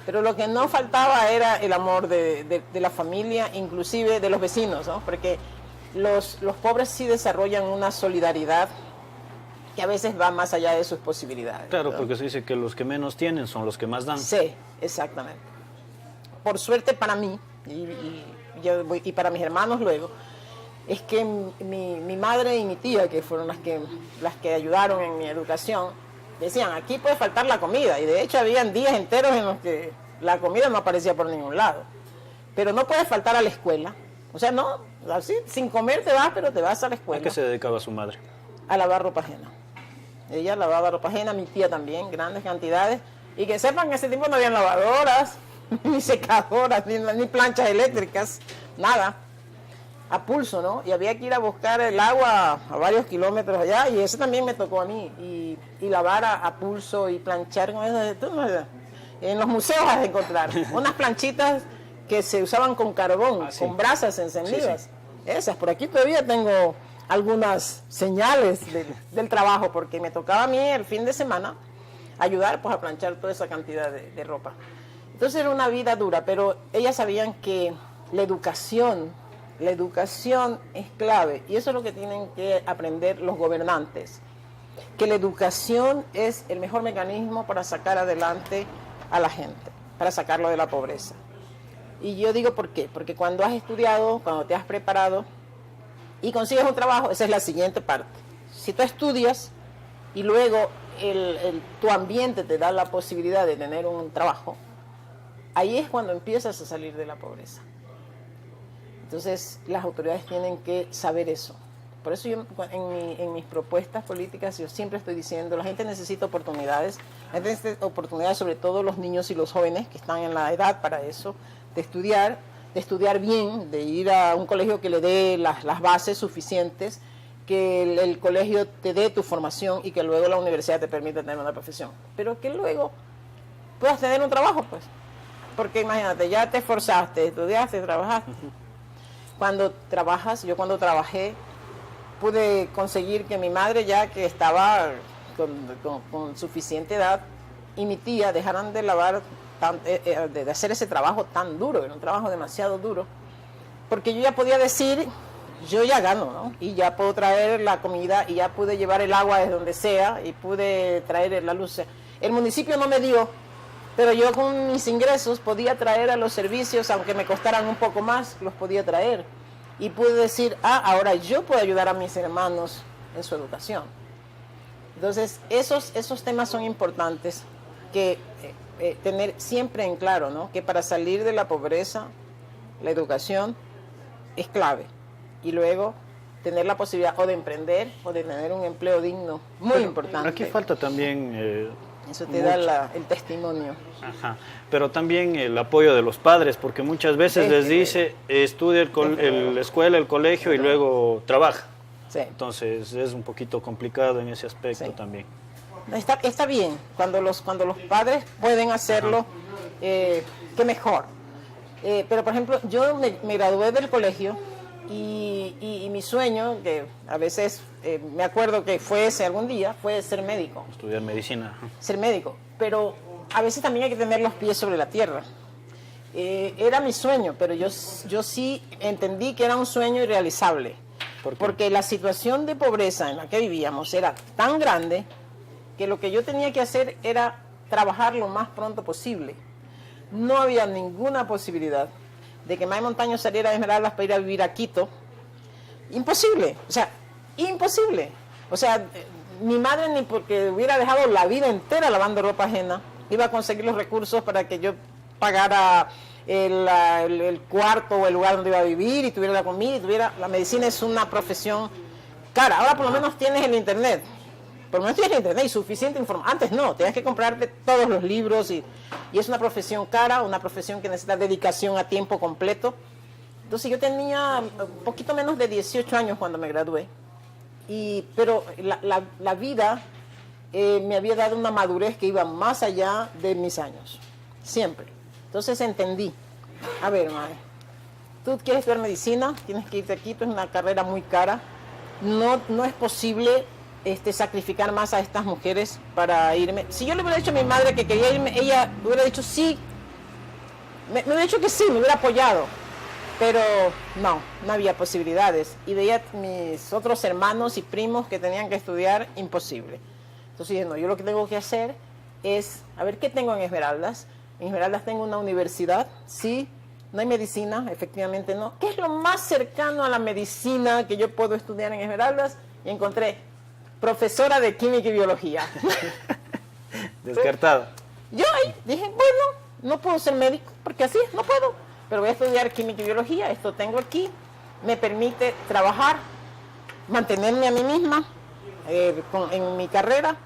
pero lo que no faltaba era el amor de la familia, inclusive de los vecinos, ¿no?, porque los pobres sí desarrollan una solidaridad que a veces va más allá de sus posibilidades. Claro, ¿no? porque se dice que los que menos tienen son los que más dan. Sí, exactamente. Por suerte para mí, y para mis hermanos luego, es que mi madre y mi tía, que fueron las que ayudaron en mi educación, decían, aquí puede faltar la comida, y de hecho habían días enteros en los que la comida no aparecía por ningún lado, pero no puede faltar a la escuela, O sea, no, así, sin comer te vas, pero te vas a la ¿A escuela. qué se dedicaba su madre? A lavar ropa ajena. Ella lavaba ropa ajena, mi tía también, grandes cantidades. Y que sepan que en ese tiempo no había lavadoras, ni secadoras, ni planchas eléctricas, nada. A pulso, ¿no? Y había que ir a buscar el agua a varios kilómetros allá, y eso también me tocó a mí. Y lavar a pulso y planchar con eso. En los museos vas a encontrar unas planchitas que se usaban con carbón, sí. con brasas encendidas. Sí, Esas, por aquí todavía tengo algunas señales del trabajo, porque me tocaba a mí el fin de semana ayudar pues a planchar toda esa cantidad de ropa. Entonces era una vida dura, pero ellas sabían que la educación es clave, y eso es lo que tienen que aprender los gobernantes, que la educación es el mejor mecanismo para sacar adelante a la gente, para sacarlo de la pobreza. Y yo digo ¿por qué? Porque cuando has estudiado, cuando te has preparado y consigues un trabajo, esa es la siguiente parte. Si tú estudias y luego tu ambiente te da la posibilidad de tener un trabajo, ahí es cuando empiezas a salir de la pobreza. Entonces las autoridades tienen que saber eso. Por eso yo en mis propuestas políticas yo siempre estoy diciendo, la gente necesita oportunidades, la gente necesita oportunidades, sobre todo los niños y los jóvenes que están en la edad para eso, de estudiar bien, de ir a un colegio que le dé las bases suficientes, que el colegio te dé tu formación y que luego la universidad te permita tener una profesión. Pero que luego puedas tener un trabajo, pues. Porque imagínate, ya te esforzaste, estudiaste, trabajaste. Cuando trabajas, yo cuando trabajé, pude conseguir que mi madre, ya que estaba con suficiente edad, y mi tía dejaran de lavar, de hacer ese trabajo tan duro, era un trabajo demasiado duro, porque yo ya podía decir, yo ya gano, ¿no? Y ya puedo traer la comida, y ya pude llevar el agua desde donde sea, y pude traer la luz. El municipio no me dio, pero yo con mis ingresos podía traer a los servicios, aunque me costaran un poco más, los podía traer. Y pude decir, ahora yo puedo ayudar a mis hermanos en su educación. Entonces, esos temas son importantes que tener siempre en claro, ¿no? Que para salir de la pobreza, la educación es clave. Y luego tener la posibilidad o de emprender o de tener un empleo digno, muy importante. Aquí falta también... eso te da el testimonio. Ajá. Pero también el apoyo de los padres, porque muchas veces les dice, estudia la escuela, el colegio y luego trabaja. Sí. Entonces es un poquito complicado en ese aspecto también. Está bien, cuando los padres pueden hacerlo, qué mejor. Pero por ejemplo, yo me gradué del colegio y mi sueño, que a veces me acuerdo que algún día, fue ser médico. Estudiar medicina. Ser médico, pero a veces también hay que tener los pies sobre la tierra. Era mi sueño, pero yo sí entendí que era un sueño irrealizable. ¿Por qué? Porque la situación de pobreza en la que vivíamos era tan grande que lo que yo tenía que hacer era trabajar lo más pronto posible. No había ninguna posibilidad de que May Montaño saliera de Esmeraldas para ir a vivir a Quito. Imposible, o sea, imposible. O sea, mi madre, ni porque hubiera dejado la vida entera lavando ropa ajena, iba a conseguir los recursos para que yo pagara el cuarto o el lugar donde iba a vivir y tuviera la comida, la medicina es una profesión cara. Ahora por lo menos tienes el internet. Por lo menos tienes el internet y suficiente información. Antes no, tenías que comprarte todos los libros y es una profesión cara, una profesión que necesita dedicación a tiempo completo. Entonces yo tenía un poquito menos de 18 años cuando me gradué, pero la vida me había dado una madurez que iba más allá de mis años, siempre. Entonces entendí, a ver, madre, tú quieres estudiar medicina, tienes que irte aquí, esto es una carrera muy cara, no es posible sacrificar más a estas mujeres para irme. Si yo le hubiera dicho a mi madre que quería irme, ella hubiera dicho sí, me hubiera dicho que sí, me hubiera apoyado, pero no había posibilidades. Y veía mis otros hermanos y primos que tenían que estudiar, imposible. Entonces dije, no, yo lo que tengo que hacer es, a ver, ¿qué tengo en Esmeraldas? En Esmeraldas tengo una universidad, sí, no hay medicina, efectivamente no. ¿Qué es lo más cercano a la medicina que yo puedo estudiar en Esmeraldas? Y encontré profesora de química y biología. Descartada. Yo ahí dije, bueno, no puedo ser médico, porque así no puedo, pero voy a estudiar química y biología, esto tengo aquí, me permite trabajar, mantenerme a mí misma en mi carrera.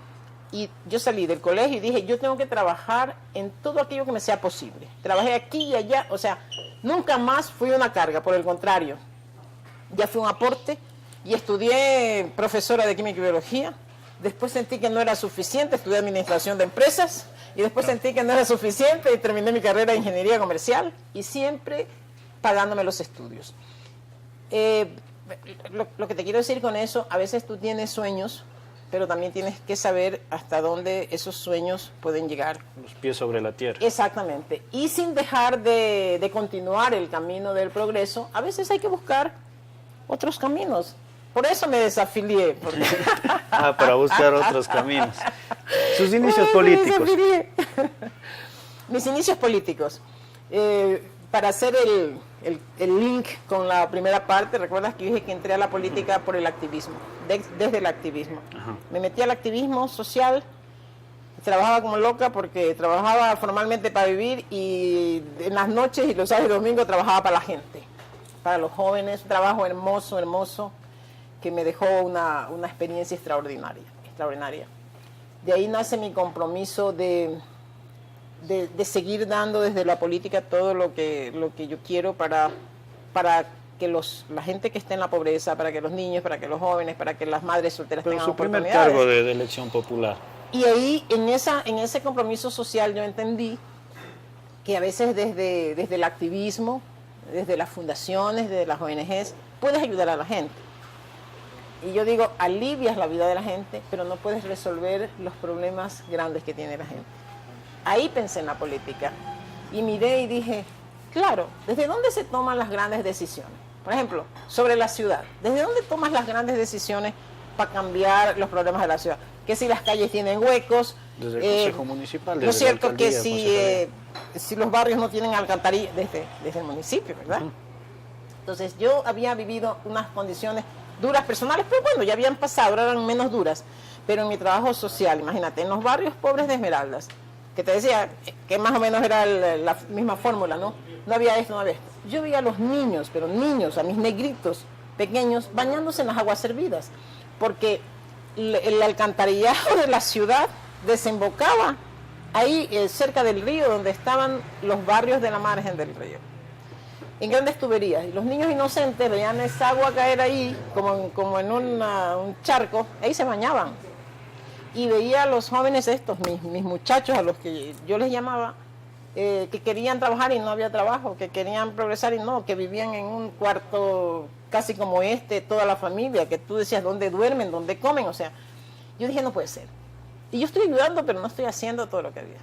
Y yo salí del colegio y dije, yo tengo que trabajar en todo aquello que me sea posible. Trabajé aquí y allá, o sea, nunca más fui una carga, por el contrario. Ya fui un aporte y estudié profesora de química y biología. Después sentí que no era suficiente, estudié administración de empresas. Y después sentí que no era suficiente y terminé mi carrera de ingeniería comercial. Y siempre pagándome los estudios. Lo que te quiero decir con eso, a veces tú tienes sueños, pero también tienes que saber hasta dónde esos sueños pueden llegar. Los pies sobre la tierra. Exactamente. Y sin dejar de continuar el camino del progreso, a veces hay que buscar otros caminos. Por eso me desafilié. Porque... para buscar otros caminos. Sus inicios políticos. Mis inicios políticos. Para hacer el link con la primera parte, recuerdas que dije que entré a la política por el activismo, desde el activismo. Ajá. Me metí al activismo social, trabajaba como loca porque trabajaba formalmente para vivir y en las noches y los sábados y domingos trabajaba para la gente, para los jóvenes, un trabajo hermoso, hermoso, que me dejó una experiencia extraordinaria. De ahí nace mi compromiso de seguir dando desde la política todo lo que yo quiero para que la gente que esté en la pobreza, para que los niños, para que los jóvenes, para que las madres solteras tengan oportunidades. Pero su primer cargo de elección popular. Y ahí, en ese compromiso social, yo entendí que a veces desde el activismo, desde las fundaciones, desde las ONGs, puedes ayudar a la gente. Y yo digo, alivias la vida de la gente, pero no puedes resolver los problemas grandes que tiene la gente. Ahí pensé en la política y miré y dije, claro, ¿desde dónde se toman las grandes decisiones? Por ejemplo, sobre la ciudad. ¿Desde dónde tomas las grandes decisiones para cambiar los problemas de la ciudad? Que si las calles tienen huecos. Desde el Consejo Municipal. No es cierto que si los barrios no tienen alcantarilla, desde el municipio, ¿verdad? Entonces yo había vivido unas condiciones duras personales, pero bueno, ya habían pasado, ahora eran menos duras. Pero en mi trabajo social, imagínate, en los barrios pobres de Esmeraldas, que te decía que más o menos era la misma fórmula, ¿no? No había esto, no había esto. Yo veía a los niños, pero niños, a mis negritos pequeños, bañándose en las aguas servidas, porque el alcantarillado de la ciudad desembocaba ahí cerca del río, donde estaban los barrios de la margen del río, en grandes tuberías. Y los niños inocentes veían esa agua caer ahí, como en un charco, ahí se bañaban. Y veía a los jóvenes estos, mis muchachos, a los que yo les llamaba, que querían trabajar y no había trabajo, que querían progresar y no, que vivían en un cuarto casi como toda la familia, que tú decías, ¿dónde duermen? ¿Dónde comen? O sea, yo dije, no puede ser. Y yo estoy ayudando, pero no estoy haciendo todo lo que había.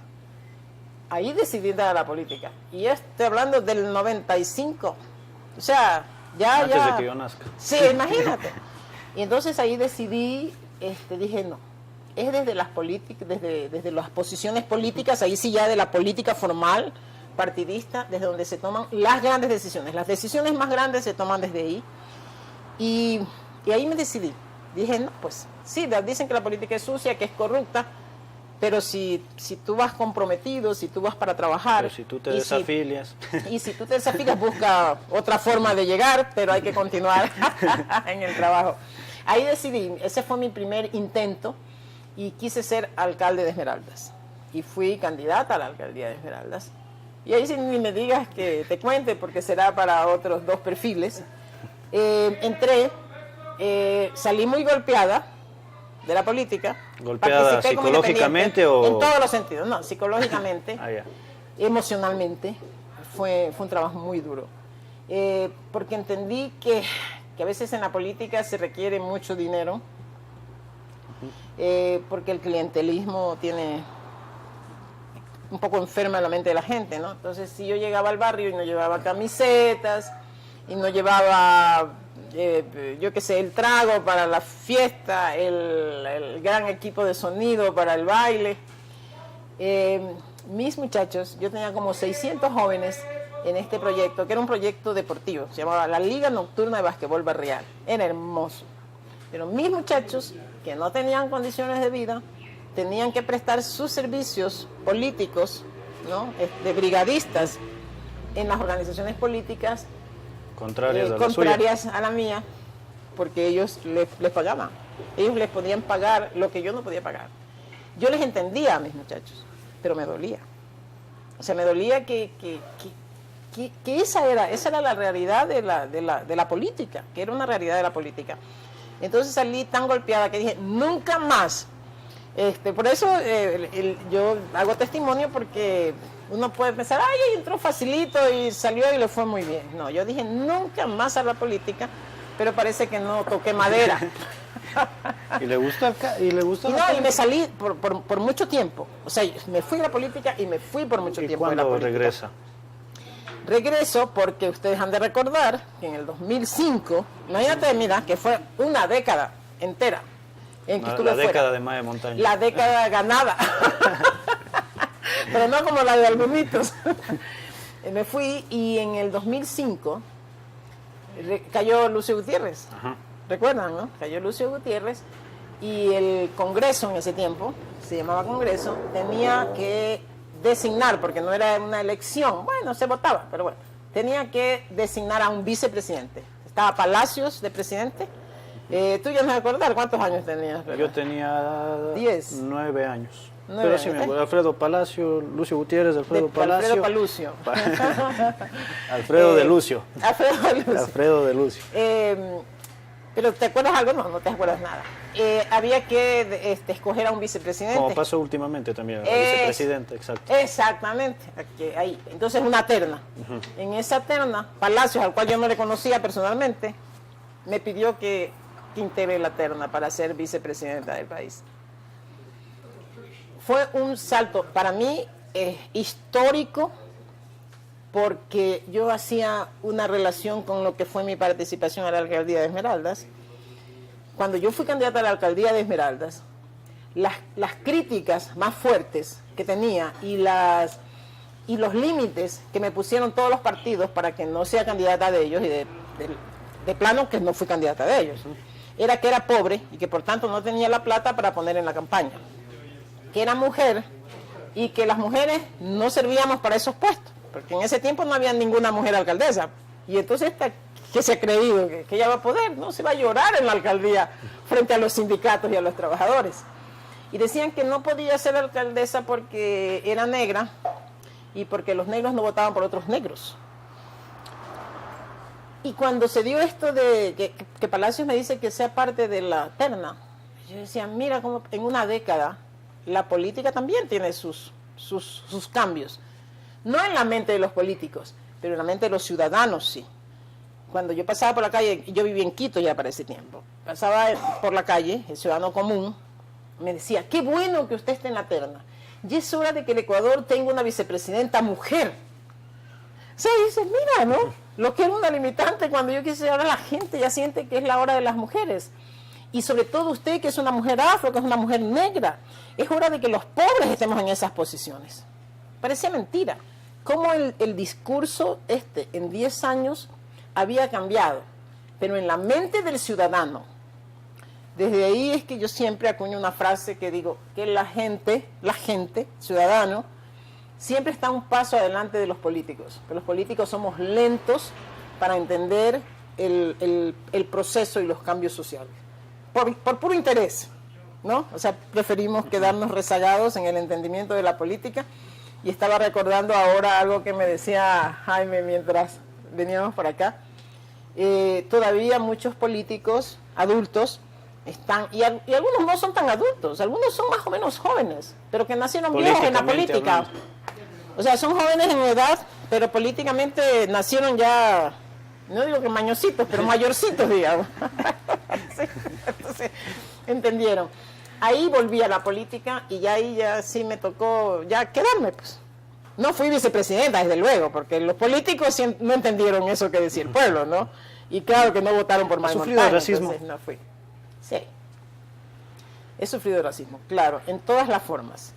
Ahí decidí entrar a la política. Y estoy hablando del 95. O sea, Antes de que yo nazca. Sí, imagínate. Y entonces ahí decidí, dije, no. Es desde las políticas, desde las posiciones políticas, ahí sí ya de la política formal, partidista, desde donde se toman las grandes decisiones. Las decisiones más grandes se toman desde ahí. Y ahí me decidí. Dije, no, pues sí, dicen que la política es sucia, que es corrupta, pero si tú vas comprometido, si tú vas para trabajar... Pero si tú te desafilias... Y si tú te desafilias, busca otra forma de llegar, pero hay que continuar en el trabajo. Ahí decidí, ese fue mi primer intento, y quise ser alcalde de Esmeraldas. Y fui candidata a la alcaldía de Esmeraldas. Y ahí sí ni me digas que te cuente, porque será para otros 2 perfiles. Entré, salí muy golpeada de la política. ¿Golpeada psicológicamente o...? En todos los sentidos, no, psicológicamente, ya. Emocionalmente, fue un trabajo muy duro. Porque entendí que a veces en la política se requiere mucho dinero, porque el clientelismo tiene un poco enferma la mente de la gente, ¿no? Entonces, si yo llegaba al barrio y no llevaba camisetas, y no llevaba, yo qué sé, el trago para la fiesta, el gran equipo de sonido para el baile, mis muchachos, yo tenía como 600 jóvenes en este proyecto, que era un proyecto deportivo, se llamaba la Liga Nocturna de Basquetbol Barrial, era hermoso. Pero mis muchachos, que no tenían condiciones de vida, tenían que prestar sus servicios políticos, ¿no?, de brigadistas en las organizaciones políticas, contrarias a la mía, porque ellos les pagaban. Ellos les podían pagar lo que yo no podía pagar. Yo les entendía a mis muchachos, pero me dolía. O sea, me dolía que esa era la realidad de la política, que era una realidad de la política. Entonces salí tan golpeada que dije, nunca más. Por eso yo hago testimonio, porque uno puede pensar, ay, entró facilito y salió y le fue muy bien. No, yo dije, nunca más a la política, pero parece que no toqué madera. ¿Y le gusta y me salí por mucho tiempo. O sea, me fui a la política y me fui por mucho tiempo. ¿Y cuándo regresa? Regreso porque ustedes han de recordar que en el 2005, imagínate, mira, que fue una década entera en que estuve la década fuera. de Mae Montaña. La década ganada. Pero no como la de algunitos. Me fui y en el 2005 cayó Lucio Gutiérrez. Ajá. ¿Recuerdan, no? Cayó Lucio Gutiérrez y el Congreso en ese tiempo, se llamaba Congreso, tenía que designar, porque no era una elección, bueno, se votaba, pero bueno, tenía que designar a un vicepresidente. Estaba Palacios de presidente. Tú ya no me acordar cuántos años tenías, ¿verdad? Yo tenía 9 años. Pero sí me acuerdo. Alfredo Palacio, Lucio Gutiérrez, Alfredo Palacio. Alfredo Palucio. Alfredo de Lucio. Alfredo de Lucio. Alfredo de Lucio. ¿Pero te acuerdas algo? No, no te acuerdas nada. Había que escoger a un vicepresidente. Como pasó últimamente también, vicepresidente, exacto. Exactamente, ahí. Entonces una terna. En esa terna, Palacios, al cual yo no le conocía personalmente, me pidió que integre la terna para ser vicepresidenta del país. Fue un salto para mí histórico, porque yo hacía una relación con lo que fue mi participación a la alcaldía de Esmeraldas. Cuando yo fui candidata a la alcaldía de Esmeraldas, las críticas más fuertes que tenía y los límites que me pusieron todos los partidos para que no sea candidata de ellos, y de plano que no fui candidata de ellos, era que era pobre y que por tanto no tenía la plata para poner en la campaña, que era mujer y que las mujeres no servíamos para esos puestos, porque en ese tiempo no había ninguna mujer alcaldesa. Y entonces, ¿qué se ha creído? Que ella va a poder, ¿no? Se va a llorar en la alcaldía frente a los sindicatos y a los trabajadores. Y decían que no podía ser alcaldesa porque era negra y porque los negros no votaban por otros negros. Y cuando se dio esto de que Palacios me dice que sea parte de la terna, yo decía, mira cómo en una década la política también tiene sus cambios. No en la mente de los políticos, pero en la mente de los ciudadanos sí. Cuando yo pasaba por la calle, yo vivía en Quito ya para ese tiempo, pasaba por la calle, el ciudadano común me decía, qué bueno que usted esté en la terna, y es hora de que el Ecuador tenga una vicepresidenta mujer. O sea, dices, mira, ¿no? Lo que era una limitante cuando yo quise, ahora la gente ya siente que es la hora de las mujeres. Y sobre todo usted, que es una mujer afro, que es una mujer negra, es hora de que los pobres estemos en esas posiciones. Parecía mentira. Cómo el discurso en 10 años había cambiado, pero en la mente del ciudadano. Desde ahí es que yo siempre acuño una frase que digo, que la gente, ciudadano, siempre está un paso adelante de los políticos. Pero los políticos somos lentos para entender el proceso y los cambios sociales. Por puro interés, ¿no? O sea, preferimos quedarnos rezagados en el entendimiento de la política. Y estaba recordando ahora algo que me decía Jaime mientras veníamos por acá. Todavía muchos políticos adultos están, y algunos no son tan adultos, algunos son más o menos jóvenes, pero que nacieron viejos en la política. Hablando. O sea, son jóvenes en edad, pero políticamente nacieron ya, no digo que mañositos, pero mayorcitos, digamos. Sí, entonces, entendieron. Ahí volví a la política y ahí ya sí me tocó ya quedarme, pues. No fui vicepresidenta, desde luego, porque los políticos no entendieron eso que decía el pueblo, ¿no? Y claro que no votaron por Mae Montaña. ¿Has sufrido racismo? No fui. Sí. He sufrido racismo, claro, en todas las formas.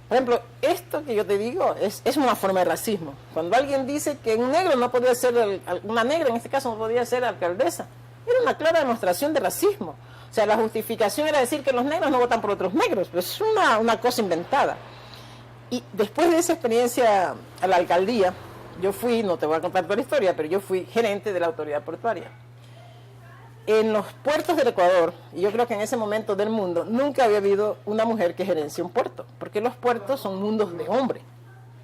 Por ejemplo, esto que yo te digo es una forma de racismo. Cuando alguien dice que un negro no podía ser, una negra en este caso no podía ser alcaldesa, era una clara demostración de racismo. O sea, la justificación era decir que los negros no votan por otros negros, pero es una cosa inventada. Y después de esa experiencia a la alcaldía, yo fui, no te voy a contar toda la historia, pero yo fui gerente de la autoridad portuaria. En los puertos del Ecuador, y yo creo que en ese momento del mundo, nunca había habido una mujer que gerencie un puerto, porque los puertos son mundos de hombre,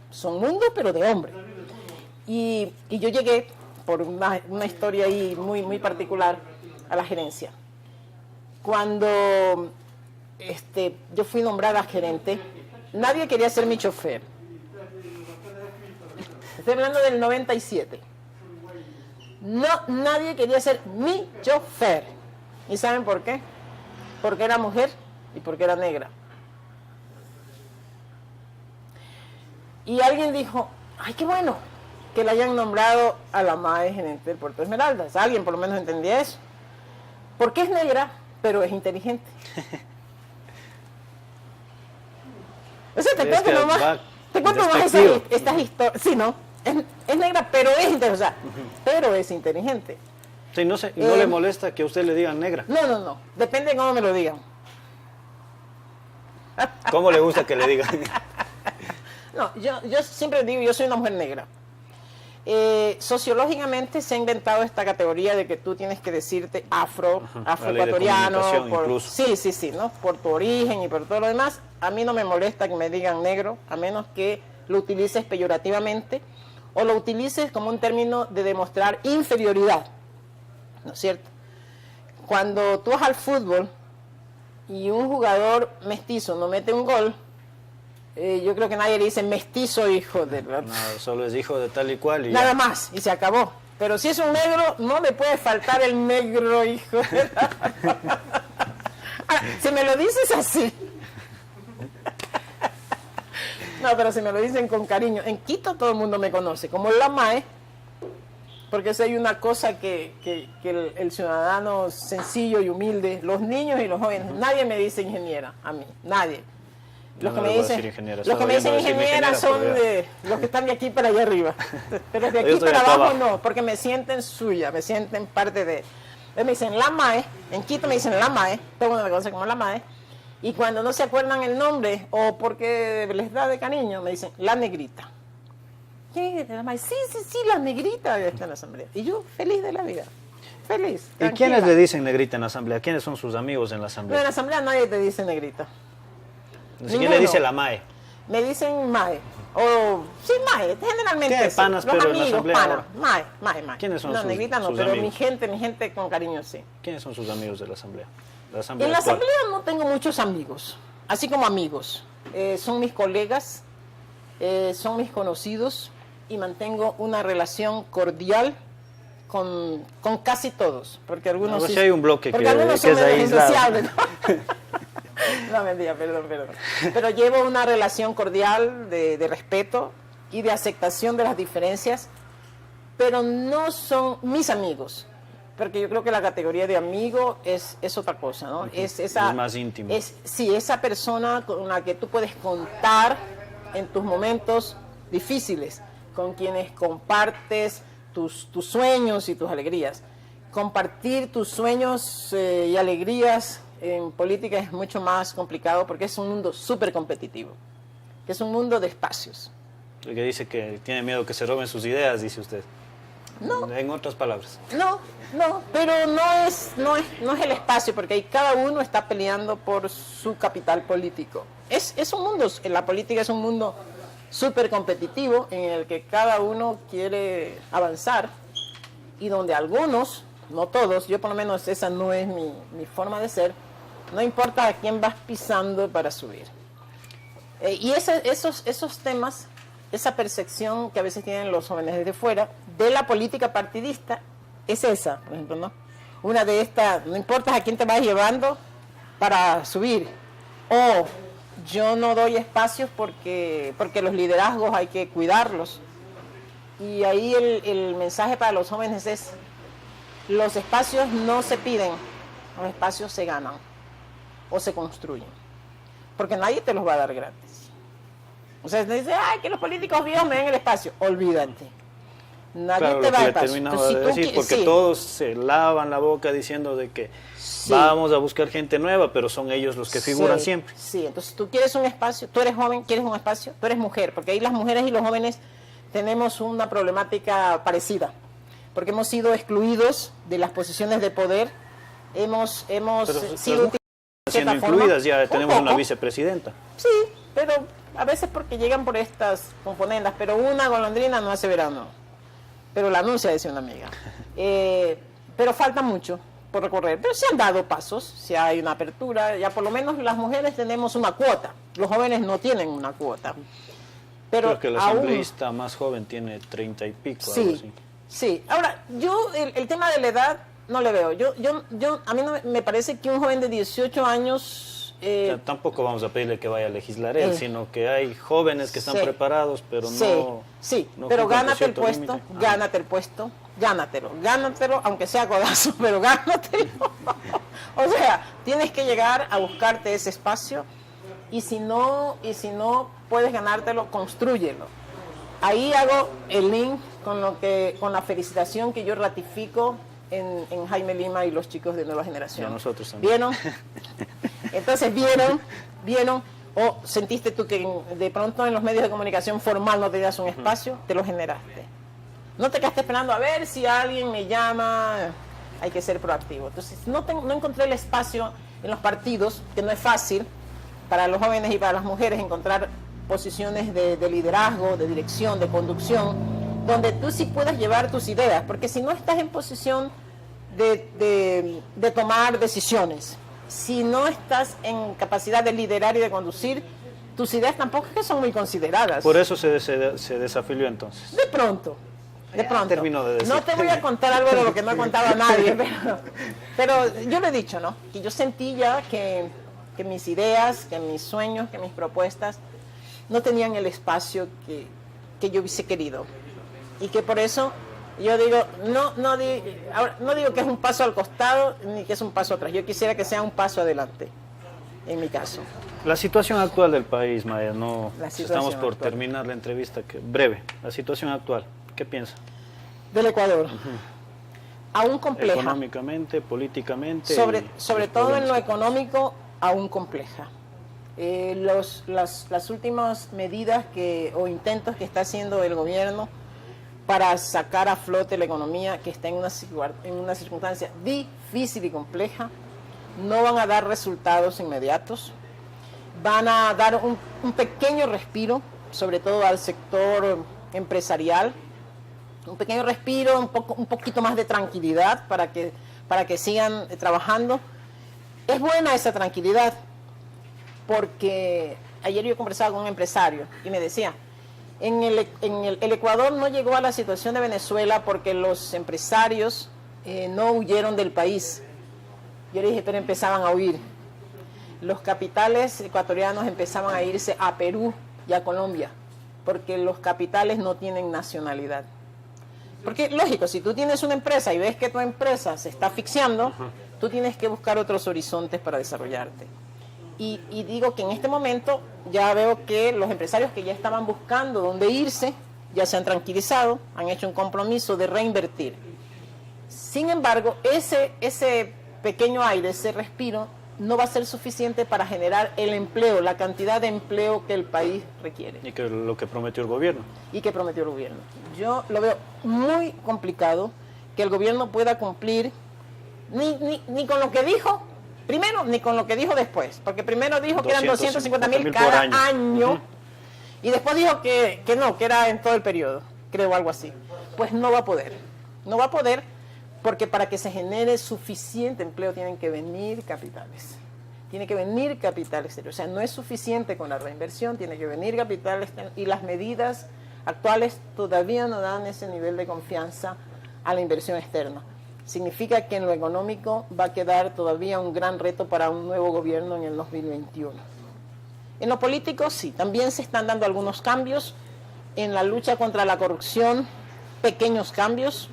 son mundos pero de hombre. Y yo llegué, por una historia ahí muy particular, a la gerencia. Cuando yo fui nombrada gerente, nadie quería ser mi chofer. Estoy hablando del 97. No, nadie quería ser mi chofer. ¿Y saben por qué? Porque era mujer y porque era negra. Y alguien dijo, ay, qué bueno que le hayan nombrado a la MAE gerente del Puerto Esmeraldas. Alguien por lo menos entendía eso. Porque es negra, pero es inteligente. O sea, te cuento nomás estas historias. Sí, ¿no? Es negra, pero es inteligente. O sea, pero es inteligente. Sí, no le molesta que a usted le digan negra. No. Depende de cómo me lo digan. ¿Cómo le gusta que le digan? No, yo siempre digo, yo soy una mujer negra. Sociológicamente se ha inventado esta categoría de que tú tienes que decirte afroecuatoriano, sí, ¿no? Por tu origen y por todo lo demás. A mí no me molesta que me digan negro, a menos que lo utilices peyorativamente o lo utilices como un término de demostrar inferioridad, ¿no es cierto? Cuando tú vas al fútbol y un jugador mestizo no mete un gol, yo creo que nadie le dice mestizo hijo de... No, solo es hijo de tal y cual. Nada ya. Más, y se acabó. Pero si es un negro, no le puede faltar el negro hijo de... Ahora, si me lo dices así... No, pero si me lo dicen con cariño. En Quito todo el mundo me conoce como la MAE, porque esa hay una cosa que el ciudadano sencillo y humilde, los niños y los jóvenes, nadie me dice ingeniera, a mí, nadie. Los que me dicen ingeniera son los que están de aquí para allá arriba. Pero de aquí para abajo no, porque me sienten suya, me sienten parte de... Me dicen la MAE, en Quito me dicen la MAE, todo el mundo me conoce como la MAE, y cuando no se acuerdan el nombre o porque les da de cariño, me dicen la negrita. ¿Qué? La MAE, sí, la negrita está en la asamblea. Y yo feliz de la vida, feliz. ¿Y quiénes le dicen negrita en la asamblea? ¿Quiénes son sus amigos en la asamblea? No, en la asamblea nadie te dice negrita. ¿Quién le dice la MAE? Me dicen MAE. O, sí, MAE, generalmente. ¿Qué panas, los pero amigos, en la asamblea? MAE. ¿Quiénes son no, sus negrita no, sus pero amigos? mi gente con cariño sí. ¿Quiénes son sus amigos de la asamblea? En la asamblea no tengo muchos amigos, así como amigos. Son mis colegas, son mis conocidos y mantengo una relación cordial con casi todos, porque algunos no, sí, hay un bloque que son es aislado. ¿no? No, mentira, perdón. Pero llevo una relación cordial de respeto y de aceptación de las diferencias, pero no son mis amigos, porque yo creo que la categoría de amigo es otra cosa, ¿no? Es más íntimo. Sí, esa persona con la que tú puedes contar en tus momentos difíciles, con quienes compartes tus sueños y tus alegrías. Compartir tus sueños y alegrías en política es mucho más complicado porque es un mundo súper competitivo, es un mundo de espacios. El que dice que tiene miedo que se roben sus ideas, dice usted. No. En otras palabras. No, pero no es el espacio, porque ahí cada uno está peleando por su capital político. Es un mundo, la política es un mundo súper competitivo en el que cada uno quiere avanzar y donde algunos, no todos, yo por lo menos esa no es mi forma de ser, no importa a quién vas pisando para subir. Y esos temas, esa percepción que a veces tienen los jóvenes desde fuera de la política partidista, es esa, por ejemplo, ¿no? Una de estas, no importa a quién te vas llevando para subir, o yo no doy espacios porque los liderazgos hay que cuidarlos. Y ahí el mensaje para los jóvenes es, los espacios no se piden, los espacios se ganan o se construyen, porque nadie te los va a dar gratis. O sea, se dice, ay, que los políticos viejos me den el espacio, olvídate. Nadie te va a dar espacio. Entonces, de decir, porque todos se lavan la boca diciendo de que vamos a buscar gente nueva, pero son ellos los que figuran siempre. Sí, entonces tú quieres un espacio, tú eres joven, quieres un espacio, tú eres mujer, porque ahí las mujeres y los jóvenes tenemos una problemática parecida, porque hemos sido excluidos de las posiciones de poder, hemos sido siendo incluidas, ya tenemos una vicepresidenta. Sí, pero a veces porque llegan por estas componendas, pero una golondrina no hace verano, pero la anuncia, decía una amiga. Pero falta mucho por recorrer, pero se han dado pasos, si hay una apertura, ya por lo menos las mujeres tenemos una cuota, los jóvenes no tienen una cuota. Pero creo que el asambleísta más joven tiene 30 y pico, sí, algo así. Sí, ahora, yo el tema de la edad no le veo, a mí no me parece que un joven de 18 años... o sea, tampoco vamos a pedirle que vaya a legislar él, sino que hay jóvenes que están preparados, pero no pero gánate el puesto, gánate el puesto, gánatelo, aunque sea codazo, pero gánatelo. O sea, tienes que llegar a buscarte ese espacio y si no puedes ganártelo, constrúyelo. Ahí hago el link con la felicitación que yo ratifico en Jaime Lima y los chicos de Nueva Generación. Y nosotros también. ¿Vieron? Entonces, ¿vieron? ¿O sentiste tú que de pronto en los medios de comunicación formal no te das un espacio? Te lo generaste. No te quedaste esperando a ver si alguien me llama. Hay que ser proactivo. Entonces, no encontré el espacio en los partidos, que no es fácil para los jóvenes y para las mujeres encontrar posiciones de liderazgo, de dirección, de conducción, donde tú sí puedas llevar tus ideas, porque si no estás en posición de tomar decisiones, si no estás en capacidad de liderar y de conducir, tus ideas tampoco es que son muy consideradas. Por eso se desafilió entonces. De pronto. Termino de decir. No te voy a contar algo de lo que no he contado a nadie, pero yo lo he dicho, ¿no? Que yo sentí ya que mis ideas, que mis sueños, que mis propuestas no tenían el espacio que yo hubiese querido. Y que por eso yo digo, no digo que es un paso al costado ni que es un paso atrás. Yo quisiera que sea un paso adelante, en mi caso. La situación actual del país, Maya, estamos por actual. terminar la entrevista, breve. La situación actual, ¿qué piensa? Del Ecuador. Aún compleja. Económicamente, políticamente. Sobre todo en lo económico, aún compleja. Las últimas medidas o intentos que está haciendo el gobierno para sacar a flote la economía, que está en una circunstancia difícil y compleja, no van a dar resultados inmediatos, van a dar un pequeño respiro, sobre todo al sector empresarial, un pequeño respiro, un poquito más de tranquilidad para que sigan trabajando. Es buena esa tranquilidad, porque ayer yo conversaba con un empresario y me decía, el Ecuador no llegó a la situación de Venezuela porque los empresarios no huyeron del país. Yo le dije, pero empezaban a huir. Los capitales ecuatorianos empezaban a irse a Perú y a Colombia, porque los capitales no tienen nacionalidad. Porque, lógico, si tú tienes una empresa y ves que tu empresa se está asfixiando, tú tienes que buscar otros horizontes para desarrollarte. Y digo que en este momento ya veo que los empresarios que ya estaban buscando dónde irse, ya se han tranquilizado, han hecho un compromiso de reinvertir. Sin embargo, ese pequeño aire, ese respiro, no va a ser suficiente para generar el empleo, la cantidad de empleo que el país requiere. Y que lo que prometió el gobierno. Yo lo veo muy complicado que el gobierno pueda cumplir ni con lo que dijo primero, ni con lo que dijo después. Porque primero dijo que eran 250.000 cada año. Y después dijo que no, que era en todo el periodo, creo, algo así. Pues no va a poder. No va a poder porque para que se genere suficiente empleo tienen que venir capitales. Tiene que venir capital exterior. O sea, no es suficiente con la reinversión, tiene que venir capital exterior. Y las medidas actuales todavía no dan ese nivel de confianza a la inversión externa. Significa que en lo económico va a quedar todavía un gran reto para un nuevo gobierno en el 2021. En lo político, sí, también se están dando algunos cambios. En la lucha contra la corrupción, pequeños cambios.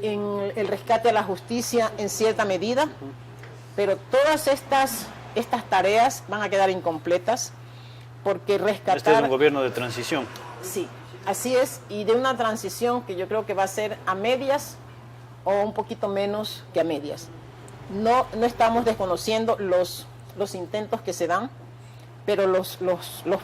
En el rescate a la justicia, en cierta medida. Pero todas estas tareas van a quedar incompletas porque rescatar... Este es un gobierno de transición. Sí, así es, y de una transición que yo creo que va a ser a medias o un poquito menos que a medias. No estamos desconociendo los intentos que se dan, pero los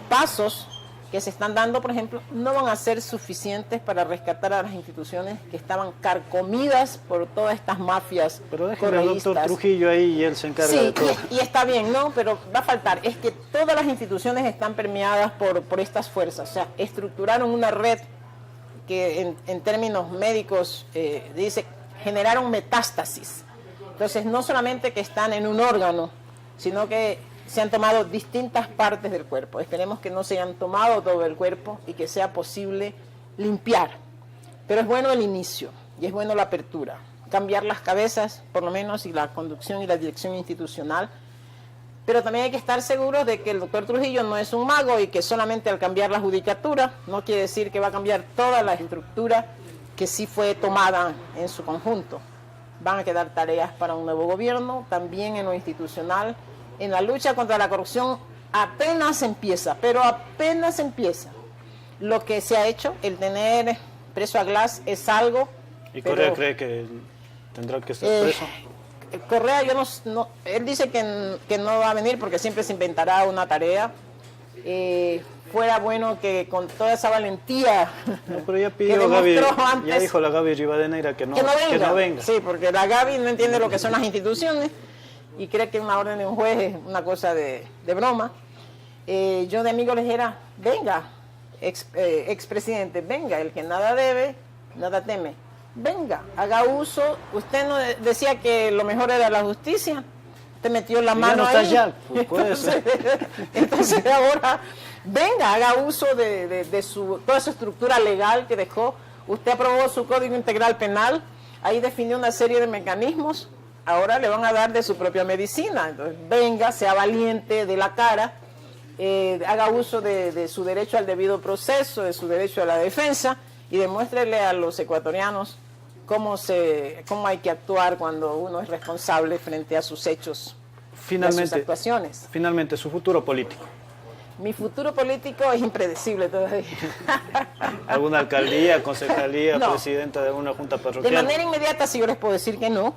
pasos que se están dando, por ejemplo, no van a ser suficientes para rescatar a las instituciones que estaban carcomidas por todas estas mafias. Pero déjenme al doctor Trujillo ahí y él se encarga de todo. Y está bien, ¿no? Pero va a faltar. Es que todas las instituciones están permeadas por estas fuerzas. O sea, estructuraron una red que en términos médicos dice, generaron metástasis. Entonces, no solamente que están en un órgano, sino que se han tomado distintas partes del cuerpo. Esperemos que no se hayan tomado todo el cuerpo y que sea posible limpiar. Pero es bueno el inicio y es bueno la apertura. Cambiar las cabezas, por lo menos, y la conducción y la dirección institucional. Pero también hay que estar seguros de que el doctor Trujillo no es un mago y que solamente al cambiar la judicatura no quiere decir que va a cambiar toda la estructura que sí fue tomada en su conjunto. Van a quedar tareas para un nuevo gobierno, también en lo institucional. En la lucha contra la corrupción apenas empieza, pero apenas empieza. Lo que se ha hecho, el tener preso a Glass es algo... ¿Y Correa cree que tendrá que estar preso? Correa, él dice que no va a venir porque siempre se inventará una tarea. Fuera bueno que con toda esa valentía no, pero ya pidió antes, ya dijo la Gaby Rivadeneira que no venga. Sí, porque la Gaby no entiende lo que son las instituciones y cree que una orden de un juez es una cosa de broma. Yo de amigo les dijera, venga, expresidente, venga, el que nada debe, nada teme. Venga, haga uso. Usted no decía que lo mejor era la justicia. Usted metió la mano ahí. Ya, pues, puede ser. Entonces ahora, venga, haga uso de toda su estructura legal que dejó. Usted aprobó su Código Integral Penal. Ahí definió una serie de mecanismos. Ahora le van a dar de su propia medicina. Entonces, venga, sea valiente, de la cara. Haga uso de su derecho al debido proceso, de su derecho a la defensa. Y demuéstrele a los ecuatorianos cómo hay que actuar cuando uno es responsable frente a sus hechos, a sus actuaciones. Finalmente, su futuro político. Mi futuro político es impredecible todavía. ¿Alguna alcaldía, concejalía, no, presidenta de una junta parroquial? De manera inmediata sí yo les puedo decir que no.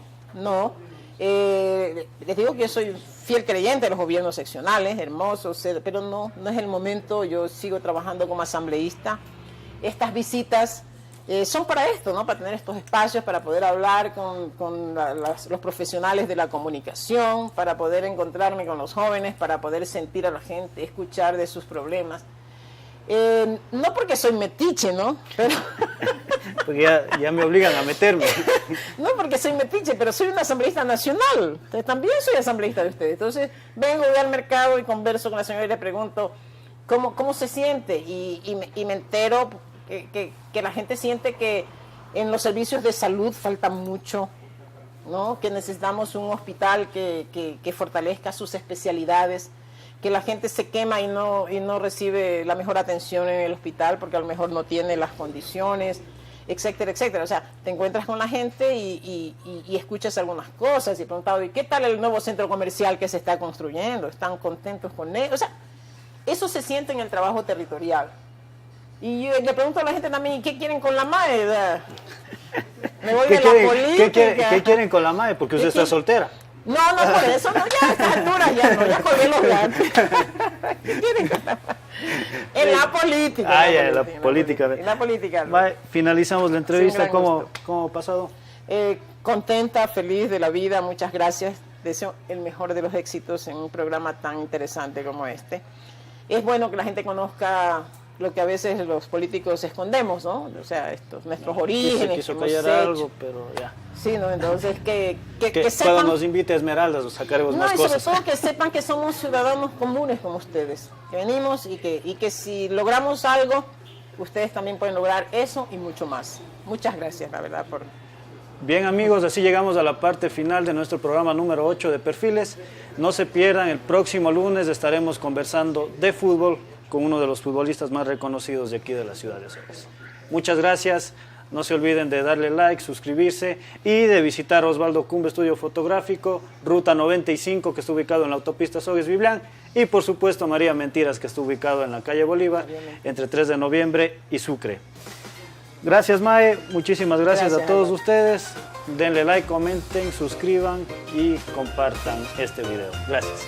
Les digo que yo soy fiel creyente de los gobiernos seccionales, hermosos, pero no es el momento. Yo sigo trabajando como asambleísta. Estas visitas son para esto, ¿no? Para tener estos espacios, para poder hablar con los profesionales de la comunicación, para poder encontrarme con los jóvenes, para poder sentir a la gente, escuchar de sus problemas. No porque soy metiche, ¿no? Pero porque ya me obligan a meterme. No porque soy metiche, pero soy una asambleísta nacional. Entonces, también soy asambleísta de ustedes. Entonces vengo, voy al mercado y converso con la señora y le pregunto cómo se siente. Y me entero que la gente siente que en los servicios de salud falta mucho, ¿no? Que necesitamos un hospital que fortalezca sus especialidades, que la gente se quema y no recibe la mejor atención en el hospital porque a lo mejor no tiene las condiciones, etcétera, etcétera. O sea, te encuentras con la gente y escuchas algunas cosas y preguntado, ¿y qué tal el nuevo centro comercial que se está construyendo? ¿Están contentos con él? O sea, eso se siente en el trabajo territorial. Y yo le pregunto a la gente también, ¿qué quieren con la MAE? Me voy de la política. ¿Qué quieren con la MAE? Porque usted está soltera. No, por eso no, ya a estas alturas ya colgué los gatos. ¿Qué quieren con la MAE? En la política. En la política. MAE, finalizamos la entrevista. ¿Cómo ha pasado? Contenta, feliz de la vida, muchas gracias. Deseo el mejor de los éxitos en un programa tan interesante como este. Es bueno que la gente conozca lo que a veces los políticos escondemos, ¿no? O sea, nuestros orígenes. Quiso callar algo, pero ya. Sí, ¿no? Entonces que sepan. Cuando nos invite a Esmeraldas, sacaremos más cosas. No, y sobre todo que sepan que somos ciudadanos comunes como ustedes, que venimos y que si logramos algo, ustedes también pueden lograr eso y mucho más. Muchas gracias, la verdad, por... Bien, amigos, así llegamos a la parte final de nuestro programa número 8 de Perfiles. No se pierdan, el próximo lunes estaremos conversando de fútbol con uno de los futbolistas más reconocidos de aquí de la ciudad de Azogues. Muchas gracias, no se olviden de darle like, suscribirse y de visitar Osvaldo Cumbe Estudio Fotográfico, Ruta 95, que está ubicado en la autopista Azogues-Biblián, y por supuesto María Mentiras, que está ubicado en la calle Bolívar, entre 3 de noviembre y Sucre. Gracias, Mae, muchísimas gracias a todos ustedes. Denle like, comenten, suscriban y compartan este video. Gracias.